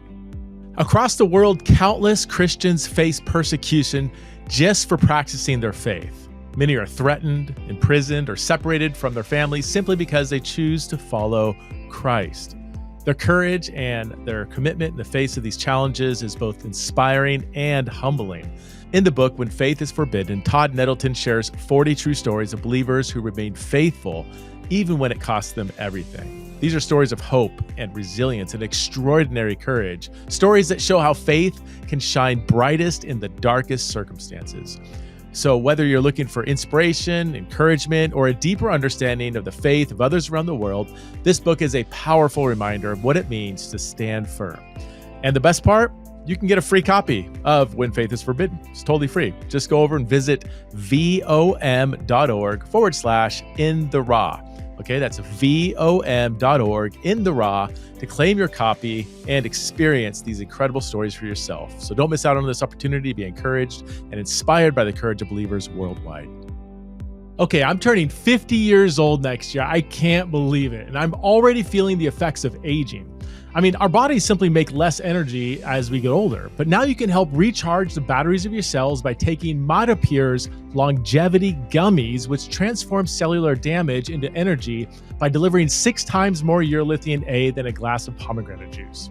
Across the world, countless Christians face persecution just for practicing their faith. Many are threatened, imprisoned, or separated from their families simply because they choose to follow Christ. Their courage and their commitment in the face of these challenges is both inspiring and humbling. In the book, When Faith is Forbidden, Todd Nettleton shares 40 true stories of believers who remained faithful even when it cost them everything. These are stories of hope and resilience and extraordinary courage, stories that show how faith can shine brightest in the darkest circumstances. So whether you're looking for inspiration, encouragement, or a deeper understanding of the faith of others around the world, this book is a powerful reminder of what it means to stand firm. And the best part, you can get a free copy of When Faith is Forbidden. It's totally free. Just go over and visit vom.org/in-the-raw. Okay, that's vom.org in the raw to claim your copy and experience these incredible stories for yourself. So don't miss out on this opportunity to be encouraged and inspired by the courage of believers worldwide. Okay, I'm turning 50 years old next year. I can't believe it. And I'm already feeling the effects of aging. I mean, our bodies simply make less energy as we get older, but now you can help recharge the batteries of your cells by taking MitoPure's longevity gummies, which transform cellular damage into energy by delivering 6 times more urolithium A than a glass of pomegranate juice.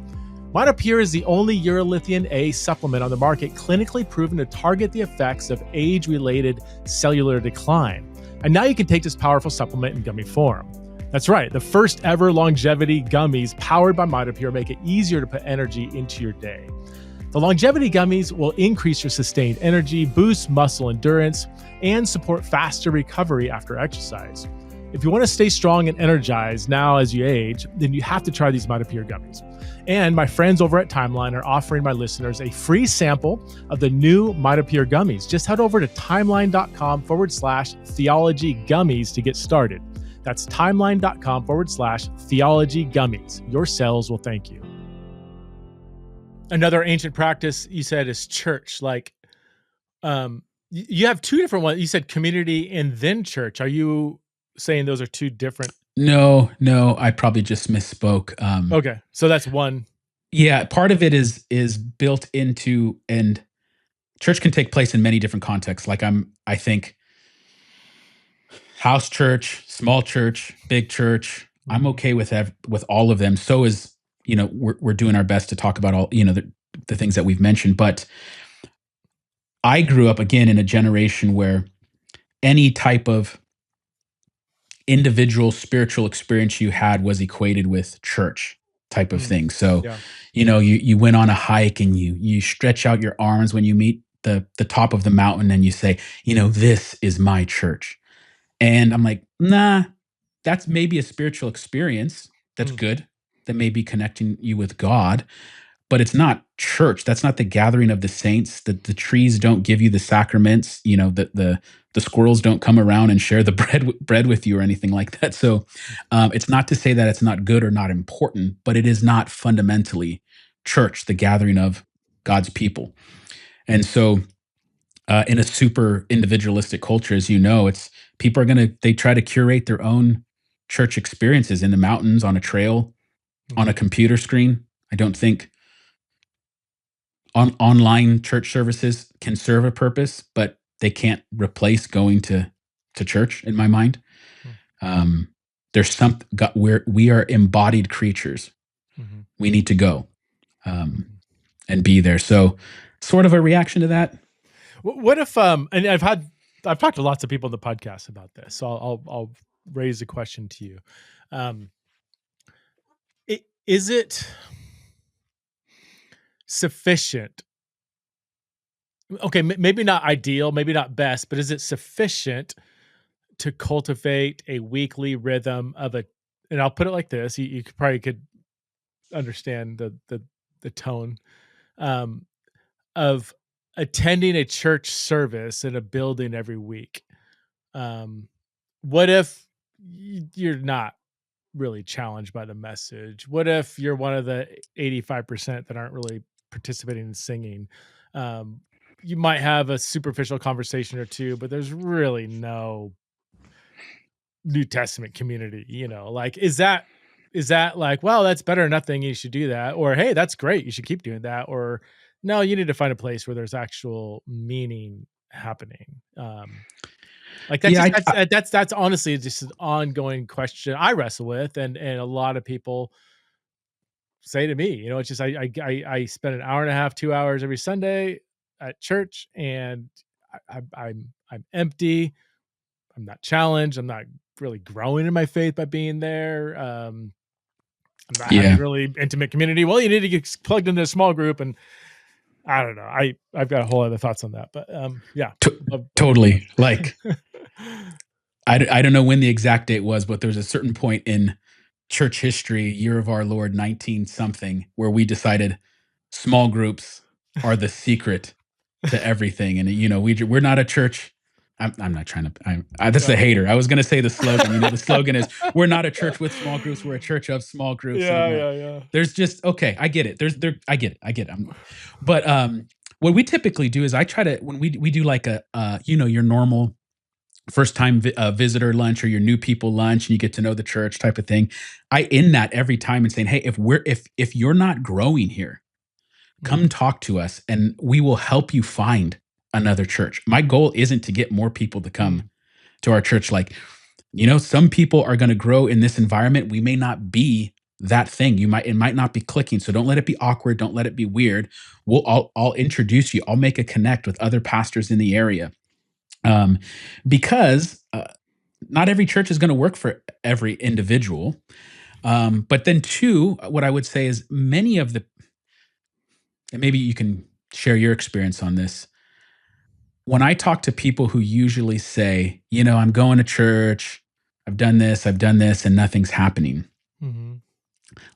MitoPure is the only urolithium A supplement on the market clinically proven to target the effects of age-related cellular decline. And now you can take this powerful supplement in gummy form. That's right, the first ever longevity gummies powered by MitoPure make it easier to put energy into your day. The longevity gummies will increase your sustained energy, boost muscle endurance, and support faster recovery after exercise. If you want to stay strong and energized now as you age, then you have to try these MitoPure gummies. And my friends over at Timeline are offering my listeners a free sample of the new MitoPure gummies. Just head over to timeline.com/theology gummies to get started. That's timeline.com/theology gummies. Your cells will thank you. Another ancient practice you said is church. Like, you have 2 different ones. You said community and then church. Are you saying those are 2 different? No, I probably just misspoke. Okay, so that's one. Yeah, part of it is built into, and church can take place in many different contexts. Like I think house church, small church, big church. I'm okay with all of them. So is, we're doing our best to talk about all, the things that we've mentioned. But I grew up again in a generation where any type of individual spiritual experience you had was equated with church type of thing. So, you went on a hike and you stretch out your arms when you meet the top of the mountain and you say, this is my church. And I'm like, nah, that's maybe a spiritual experience. That's good. That may be connecting you with God, but it's not church. That's not the gathering of the saints. The trees don't give you the sacraments. The squirrels don't come around and share the bread with you or anything like that. So it's not to say that it's not good or not important, but it is not fundamentally church, the gathering of God's people. And so in a super individualistic culture, as you know, it's people they try to curate their own church experiences in the mountains, on a trail, on a computer screen. I don't think online church services can serve a purpose, but they can't replace going to church in my mind. There's we are embodied creatures. We need to go and be there. So sort of a reaction to that. What if, and I've talked to lots of people in the podcast about this, so I'll raise a question to you. Is it sufficient? Okay, maybe not ideal, maybe not best, but is it sufficient to cultivate a weekly rhythm of and I'll put it like this, you probably could understand the tone, of attending a church service in a building every week. What if you're not really challenged by the message? What if you're one of the 85% that aren't really participating in singing? You might have a superficial conversation or 2, but there's really no New Testament community, like, is that like, well, that's better than nothing, you should do that, or hey, that's great, you should keep doing that, or no, you need to find a place where there's actual meaning happening? Like that's honestly just an ongoing question I wrestle with, and a lot of people say to me, it's just I spend an hour and a half, 2 hours every Sunday at church, and I'm empty. I'm not challenged. I'm not really growing in my faith by being there. I'm not having really intimate community. Well, you need to get plugged into a small group, and I don't know. I've got a whole other thoughts on that, but yeah. Totally. Like, I don't know when the exact date was, but there was a certain point in church history, year of our Lord, 19 something, where we decided small groups are the secret to everything. And, we're not a church. I'm not trying to, that's the hater. I was going to say the slogan, the slogan is, we're not a church with small groups. We're a church of small groups. Yeah. There's just, okay, I get it. I get it. But what we typically do is I try to, when we do like your normal first time visitor lunch or your new people lunch and you get to know the church type of thing. I end that every time and saying, hey, if you're not growing here, come talk to us and we will help you find another church. My goal isn't to get more people to come to our church. Like, some people are going to grow in this environment. We may not be that thing. It might not be clicking. So don't let it be awkward. Don't let it be weird. I'll introduce you. I'll make a connect with other pastors in the area. Because not every church is going to work for every individual. But then two, what I would say is many of and maybe you can share your experience on this. When I talk to people who usually say, I'm going to church, I've done this, and nothing's happening.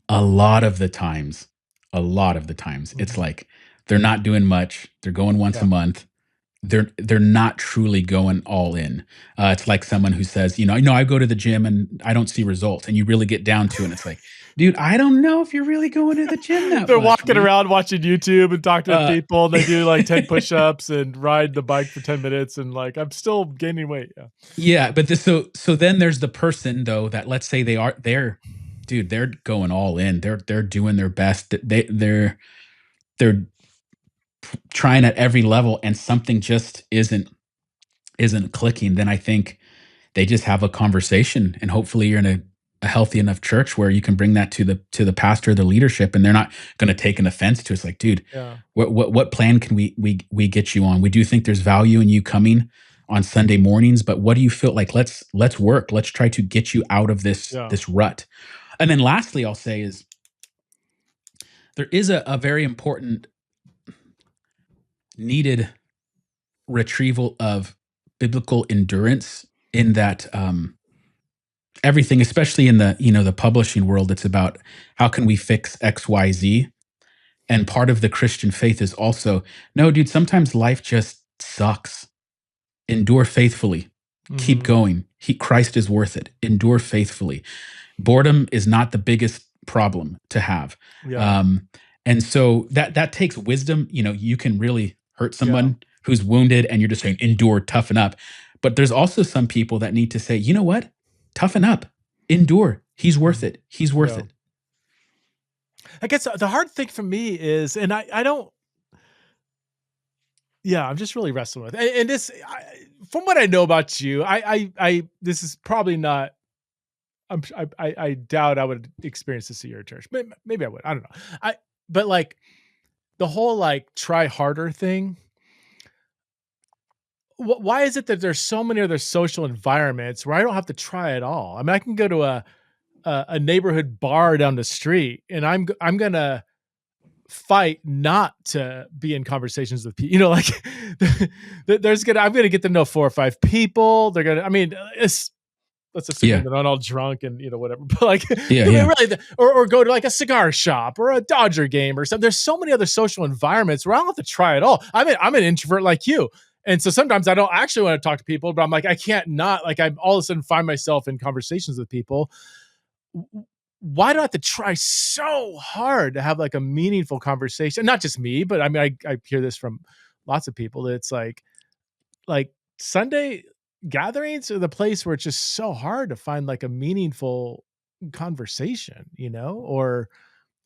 A lot of the times, it's like they're not doing much. They're going once a month. They're not truly going all in. It's like someone who says, I go to the gym and I don't see results. And you really get down to it. And it's like, dude, I don't know if you're really going to the gym that They're much, walking man. around watching YouTube and talking to people. They do like 10 push-ups and ride the bike for 10 minutes. And like, I'm still gaining weight. Yeah. But so then there's the person though, that let's say they're going all in. They're doing their best. They're trying at every level and something just isn't clicking. Then I think they just have a conversation and hopefully you're in a healthy enough church where you can bring that to the pastor, the leadership, and they're not going to take an offense to it. It's like, dude, what plan can we get you on? We do think there's value in you coming on Sunday mornings, but what do you feel like? Let's work. Let's try to get you out of this rut. And then lastly, I'll say is there is a very important needed retrieval of biblical endurance in that everything, especially in the publishing world, it's about how can we fix XYZ. And part of the Christian faith is also, no, dude, sometimes life just sucks. Endure faithfully. Keep going. Christ is worth it. Endure faithfully. Boredom is not the biggest problem to have. And so that takes wisdom. You can really hurt someone who's wounded and you're just saying, endure, toughen up. But there's also some people that need to say, you know what? Toughen up, endure. He's worth it. He's worth it. I guess the hard thing for me is, and I don't, I'm just really wrestling with it. And this, from what I know about you, this is probably not, I doubt I would experience this at your church. Maybe I would, I don't know. But like the whole like try harder thing, why is it that there's so many other social environments where I don't have to try at all? I mean, I can go to a neighborhood bar down the street and I'm going to fight not to be in conversations with people, like I'm going to get to know 4 or 5 people. They're going to, I mean, let's assume they're not all drunk and whatever, but like, really, or go to like a cigar shop or a Dodger game or something. There's so many other social environments where I don't have to try at all. I mean, I'm an introvert like you. And so sometimes I don't actually want to talk to people, but I'm like, I can't not, like, I all of a sudden find myself in conversations with people. Why do I have to try so hard to have like a meaningful conversation? Not just me, but I mean, I hear this from lots of people that it's like Sunday gatherings are the place where it's just so hard to find like a meaningful conversation, or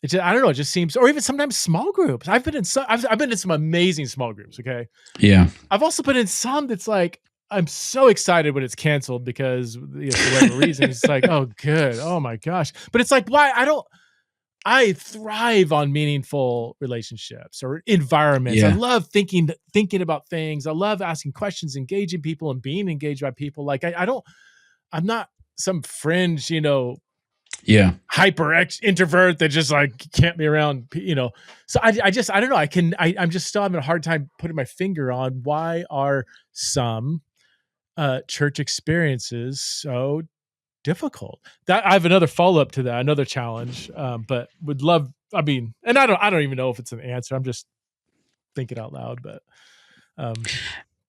it just, I don't know. It just seems, or even sometimes small groups. I've been in some amazing small groups. Okay. Yeah. I've also been in some that's like, I'm so excited when it's canceled because for whatever reason, it's like, oh, good. Oh my gosh. But it's like, why? I thrive on meaningful relationships or environments. Yeah. I love thinking about things. I love asking questions, engaging people and being engaged by people. Like I'm not some fringe, Yeah. hyper introvert that just like can't be around, So I don't know. I'm just still having a hard time putting my finger on why are some church experiences so difficult. That I have another follow up to that, another challenge, but would love. I mean, and I don't even know if it's an answer. I'm just thinking out loud, but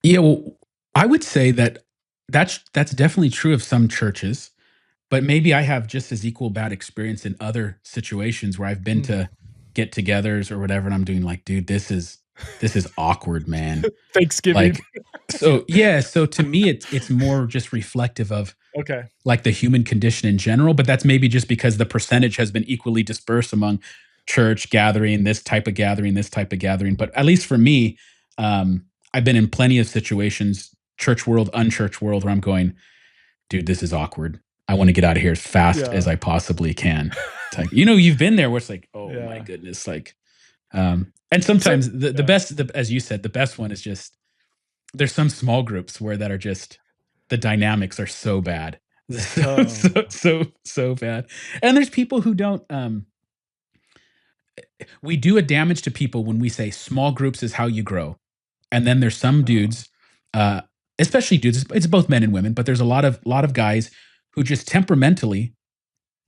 Yeah, well, I would say that's definitely true of some churches, but maybe I have just as equal bad experience in other situations where I've been to get-togethers or whatever, and I'm doing like, dude, this is awkward, man. Thanksgiving. Like, so yeah, so to me, it's more just reflective of Okay. like the human condition in general, but that's maybe just because the percentage has been equally dispersed among church gathering, this type of gathering, this type of gathering. But at least for me, I've been in plenty of situations, church world, unchurch world, where I'm going, dude, this is awkward. I want to get out of here as fast as I possibly can. Type. You've been there where it's like, oh my goodness, like, and sometimes the best, as you said, the best one is just there's some small groups where that are just the dynamics are so bad. So bad. And there's people who don't we do a damage to people when we say small groups is how you grow. And then there's some dudes, especially dudes, it's both men and women, but there's a lot of guys who just temperamentally,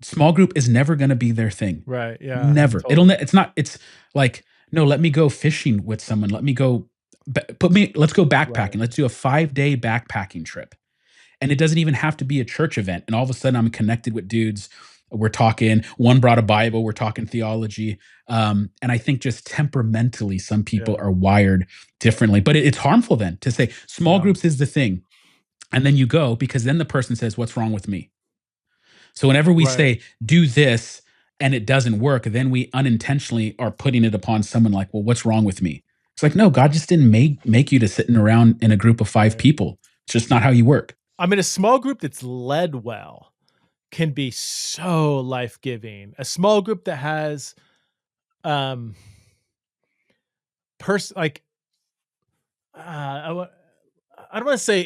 small group is never going to be their thing. Right. Yeah. Never. Totally. It's like, no, let me go fishing with someone. Let me go, let's go backpacking. Right. Let's do a 5-day backpacking trip. And it doesn't even have to be a church event. And all of a sudden I'm connected with dudes. We're talking, one brought a Bible, we're talking theology. And I think just temperamentally, some people are wired differently, but it's harmful then to say small groups is the thing. And then you go, because then the person says, what's wrong with me? So whenever we say, do this, and it doesn't work, then we unintentionally are putting it upon someone like, well, what's wrong with me? It's like, no, God just didn't make you to sitting around in a group of 5 people. It's just not how you work. I mean, a small group that's led well can be so life-giving. A small group that has I don't want to say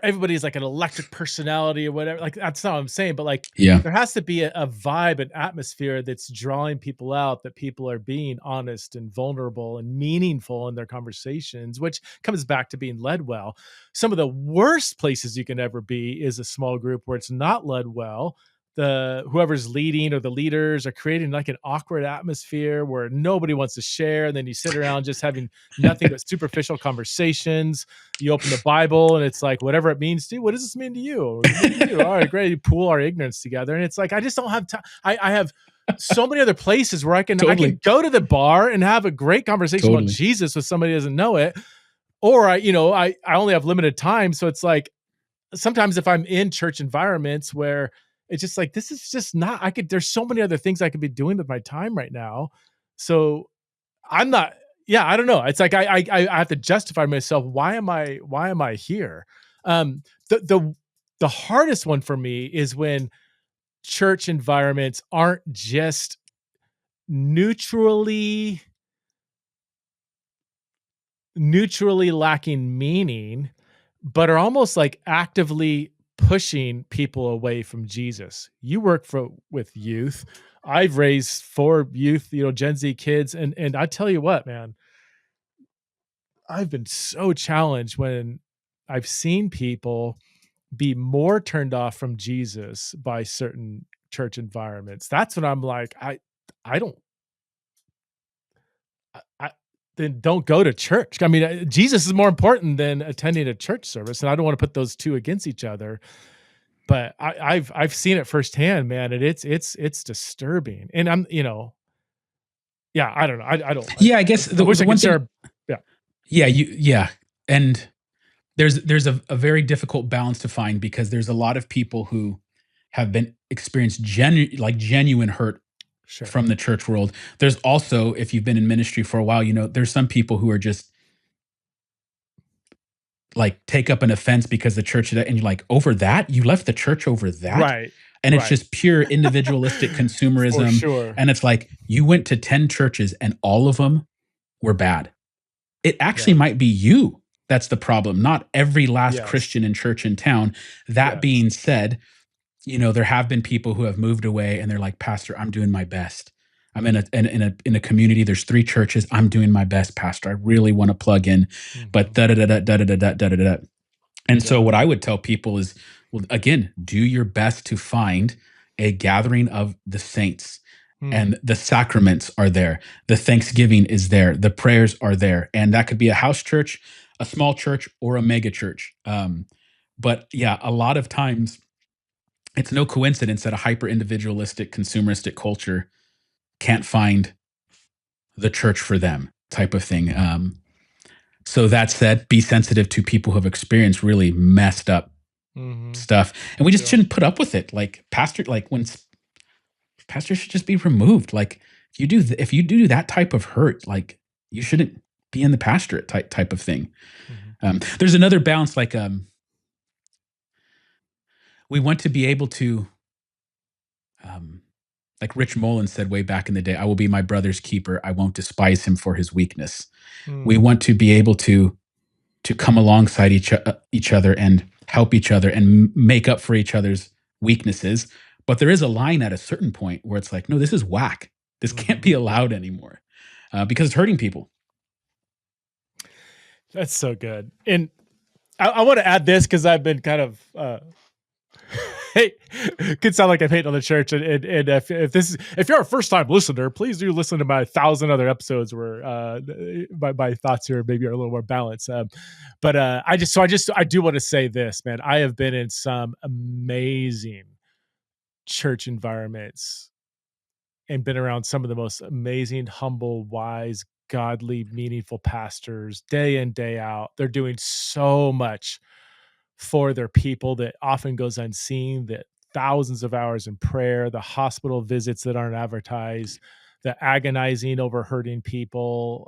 everybody's like an electric personality or whatever. Like, that's not what I'm saying, but like, there has to be a vibe, an atmosphere that's drawing people out, that people are being honest and vulnerable and meaningful in their conversations, which comes back to being led well. Some of the worst places you can ever be is a small group where it's not led well. Whoever's leading or the leaders are creating like an awkward atmosphere where nobody wants to share. And then you sit around just having nothing but superficial conversations. You open the Bible and it's like, whatever it means to you, what does this mean to you? All right, great. You pool our ignorance together. And it's like, I just don't have time. I have so many other places where I can go to the bar and have a great conversation about Jesus with somebody who doesn't know it. Or I only have limited time. So it's like, sometimes if I'm in church environments where it's just like, this is just not, there's so many other things I could be doing with my time right now. So I'm not, I don't know. It's like, I have to justify myself. Why am I here? The hardest one for me is when church environments aren't just neutrally lacking meaning, but are almost like actively pushing people away from Jesus. You work with youth. I've raised 4 youth, Gen Z kids. And I tell you what, man, I've been so challenged when I've seen people be more turned off from Jesus by certain church environments. That's when I'm like, then don't go to church. I mean, Jesus is more important than attending a church service, and I don't want to put those two against each other. But I've seen it firsthand, man, and it's disturbing. And I'm, I don't know. I don't. Yeah, I guess the one thing. And there's a very difficult balance to find, because there's a lot of people who have experienced genuine hurt from the church world. There's also, if you've been in ministry for a while, there's some people who are just like take up an offense because the church, and you're like, over that? You left the church over that? Right. And it's just pure individualistic consumerism. For sure. And it's like, you went to 10 churches and all of them were bad. It actually might be you that's the problem, not every last Christian in church in town. That being said, there have been people who have moved away and they're like, Pastor, I'm doing my best. I'm in a community. There's 3 churches. I'm doing my best, Pastor. I really want to plug in, but Mhm. da da da da da da da da da da. And so Yeah. what I would tell people is, well, again, do your best to find a gathering of the saints, Mm. and the sacraments are there. The Thanksgiving is there. The prayers are there. And that could be a house church, a small church, or a mega church. But yeah, a lot of times it's no coincidence that a hyper individualistic, consumeristic culture can't find the church for them type of thing. So that said, be sensitive to people who have experienced really messed up Mhm. stuff, and we just Yeah. shouldn't put up with it. Like pastor, like when pastors should just be removed. Like if you do that type of hurt, like you shouldn't be in the pastorate type of thing. Mhm. There's another balance. Like we want to be able to, um, like Rich Mullins said way back in the day, "I will be my brother's keeper. I won't despise him for his weakness." We Mm. want to be able to come alongside each other and help each other and make up for each other's weaknesses. But there is a line at a certain point where it's like, no, this is whack. This can't Mhm. be allowed anymore, because it's hurting people. That's so good. And I want to add this because I've been kind of hey, could sound like I'm hating on the church. And if you're a first time listener, please do listen to my 1,000 other episodes where my thoughts here maybe are a little more balanced. But I do want to say this, man. I have been in some amazing church environments and been around some of the most amazing, humble, wise, godly, meaningful pastors day in, day out. They're doing so much for their people that often goes unseen, that thousands of hours in prayer, the hospital visits that aren't advertised, the agonizing over hurting people,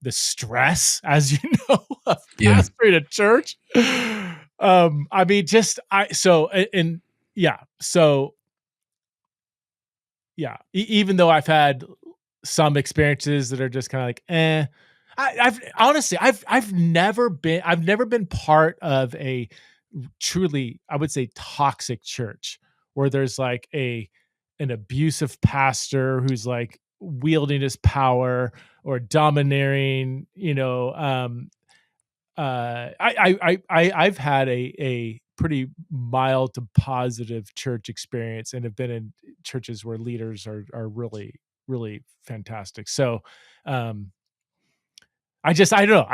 the stress, as you know, of Yeah, pastoring a church. I mean, just I so and yeah, so yeah, even though I've had some experiences that are just kind of like, eh. I've honestly, I've never been part of a truly, I would say, toxic church where there's like an abusive pastor who's like wielding his power or domineering. I've had a pretty mild to positive church experience and have been in churches where leaders are really really fantastic. So, um, I don't know.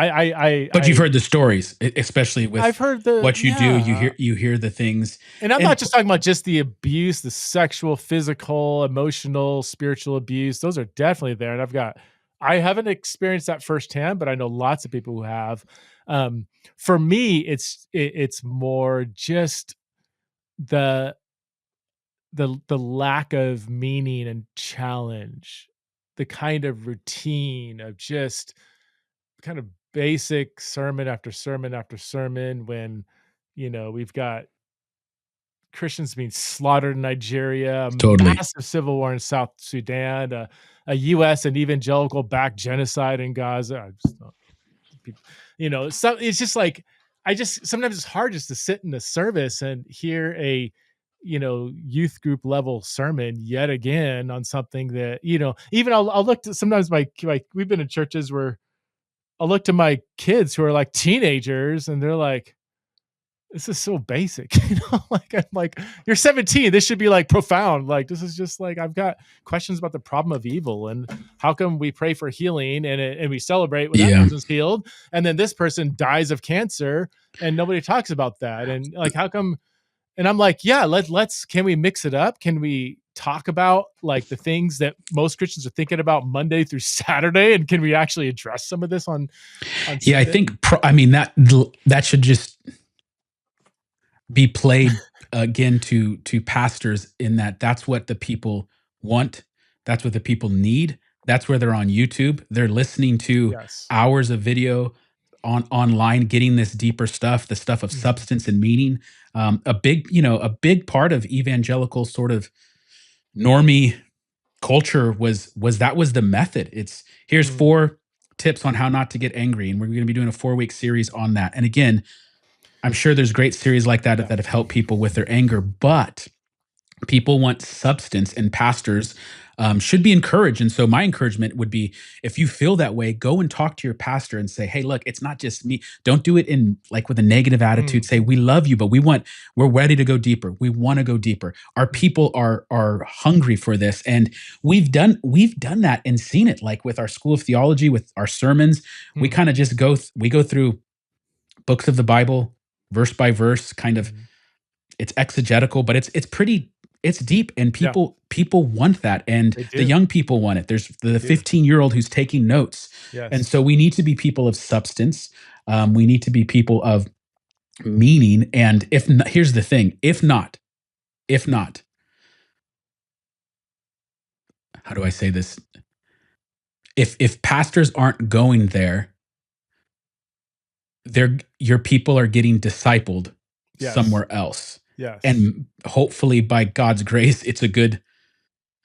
but you've heard the stories, especially I've with heard the what you do. You yeah. hear the things, And I'm and not just talking about just the abuse, the sexual, physical, emotional, spiritual abuse. Those are definitely there. And I haven't experienced that firsthand, but I know lots of people who have. For me, it's more just the the lack of meaning and challenge, the kind of routine of just kind of basic sermon after sermon after sermon when we've got Christians being slaughtered in Nigeria, a totally, massive civil war in South Sudan, a U.S. and evangelical backed genocide in Gaza. I just don't, people, so it's just like I just sometimes it's hard just to sit in the service and hear a youth group level sermon yet again on something that even I'll look to sometimes my we've been in churches where I'll look to my kids who are like teenagers and they're like, this is so basic, like I'm like, you're 17. This should be like profound. Like, this is just like, I've got questions about the problem of evil and how come we pray for healing and we celebrate when that yeah. person's healed. And then this person dies of cancer and nobody talks about that. And like, how come? And I'm like, yeah, can we mix it up? Can we talk about like the things that most Christians are thinking about Monday through Saturday? And can we actually address some of this on Yeah, I Sunday? think. I mean that should just be played again to pastors, in that's what the people want. That's what the people need. That's where they're on YouTube. They're listening to Yes. hours of video online, getting this deeper stuff, the stuff of Mhm. substance and meaning. A big part of evangelical sort of normie culture was the method. It's here's Mm. 4 tips on how not to get angry, and we're going to be doing a 4-week series on that. And again, I'm sure there's great series like that Yeah. that have helped people with their anger, but People want substance, and pastors should be encouraged. And so my encouragement would be, if you feel that way, go and talk to your pastor and say, hey, look, it's not just me. Don't do it in like with a negative attitude. Say, we love you, but we're ready to go deeper. We want to go deeper. Our people are hungry for this. And we've done that and seen it, like with our School of Theology, with our sermons. We kind of just go through books of the Bible, verse by verse, kind of. It's exegetical, but it's deep, and people want that, and the young people want it. There's the 15-year-old who's taking notes. And so we need to be people of substance. We need to be people of meaning. And here's the thing, if not, how do I say this? If pastors aren't going there, your people are getting discipled somewhere else. And hopefully by God's grace, it's a good,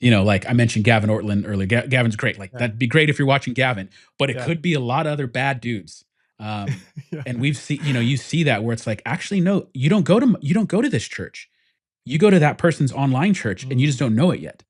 like I mentioned Gavin Ortland earlier. Gavin's great. Like that'd be great if you're watching Gavin, but it could be a lot of other bad dudes. And we've seen, you see that where it's like, actually, no, you don't go to this church. You go to that person's online church, and you just don't know it yet,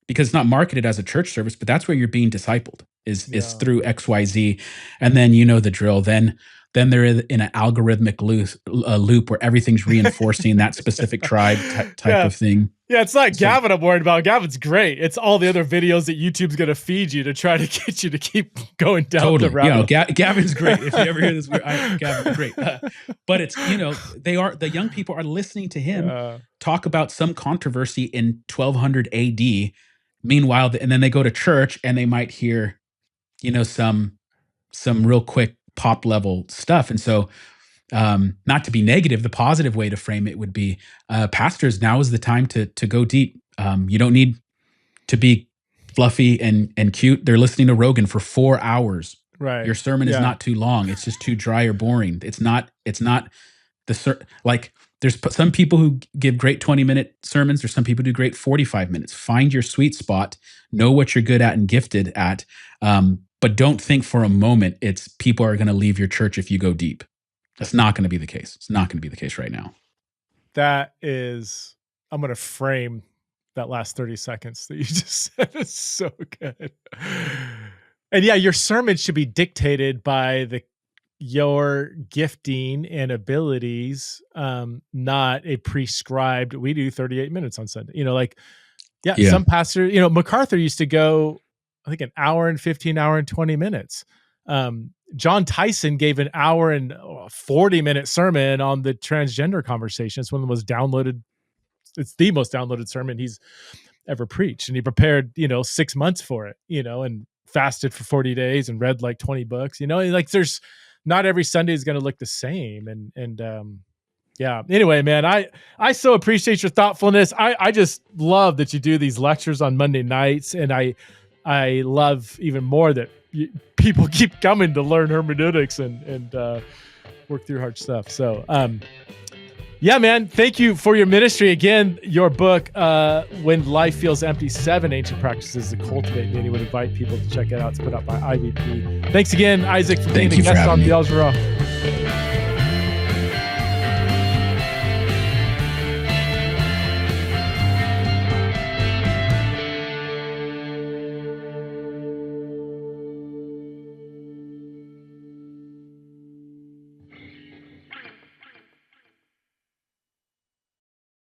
because it's not marketed as a church service, but that's where you're being discipled is through XYZ. And then the drill. Then they're in an algorithmic loop where everything's reinforcing that specific tribe type of thing. Yeah, it's not Gavin I'm worried about. Gavin's great. It's all the other videos that YouTube's going to feed you to try to get you to keep going down the rabbit hole. Gavin's great. If you ever hear this, Gavin's great. But it's, the young people are listening to him talk about some controversy in 1200 AD. Meanwhile, and then they go to church and they might hear, some real quick pop level stuff. And so, not to be negative, the positive way to frame it would be, pastors, now is the time to go deep. You don't need to be fluffy and cute. They're listening to Rogan for 4 hours. Right. Your sermon is not too long. It's just too dry or boring. It's not like there's some people who give great 20-minute sermons. There's some people who do great 45 minutes. Find your sweet spot, know what you're good at and gifted at. But don't think for a moment it's people are going to leave your church if you go deep. That's not going to be the case. It's not going to be the case right now. I'm going to frame that last 30 seconds that you just said. It's so good. And your sermon should be dictated by your gifting and abilities, not a prescribed, we do 38 minutes on Sunday. Some pastors, MacArthur used to go, I think, an hour and 15, hour and 20 minutes. John Tyson gave an hour and 40-minute sermon on the transgender conversation. It's one of the most downloaded. It's the most downloaded sermon he's ever preached. And he prepared, 6 months for it, and fasted for 40 days and read like 20 books, there's not every Sunday is going to look the same. Anyway, man, I so appreciate your thoughtfulness. I just love that you do these lectures on Monday nights. And I love even more that people keep coming to learn hermeneutics and work through hard stuff. So, man, thank you for your ministry. Again, your book, When Life Feels Empty, 7 Ancient Practices to Cultivate Meaning. Would invite people to check it out. It's put out by IVP. Thanks again, Isaac, for being a guest on Theology Raw.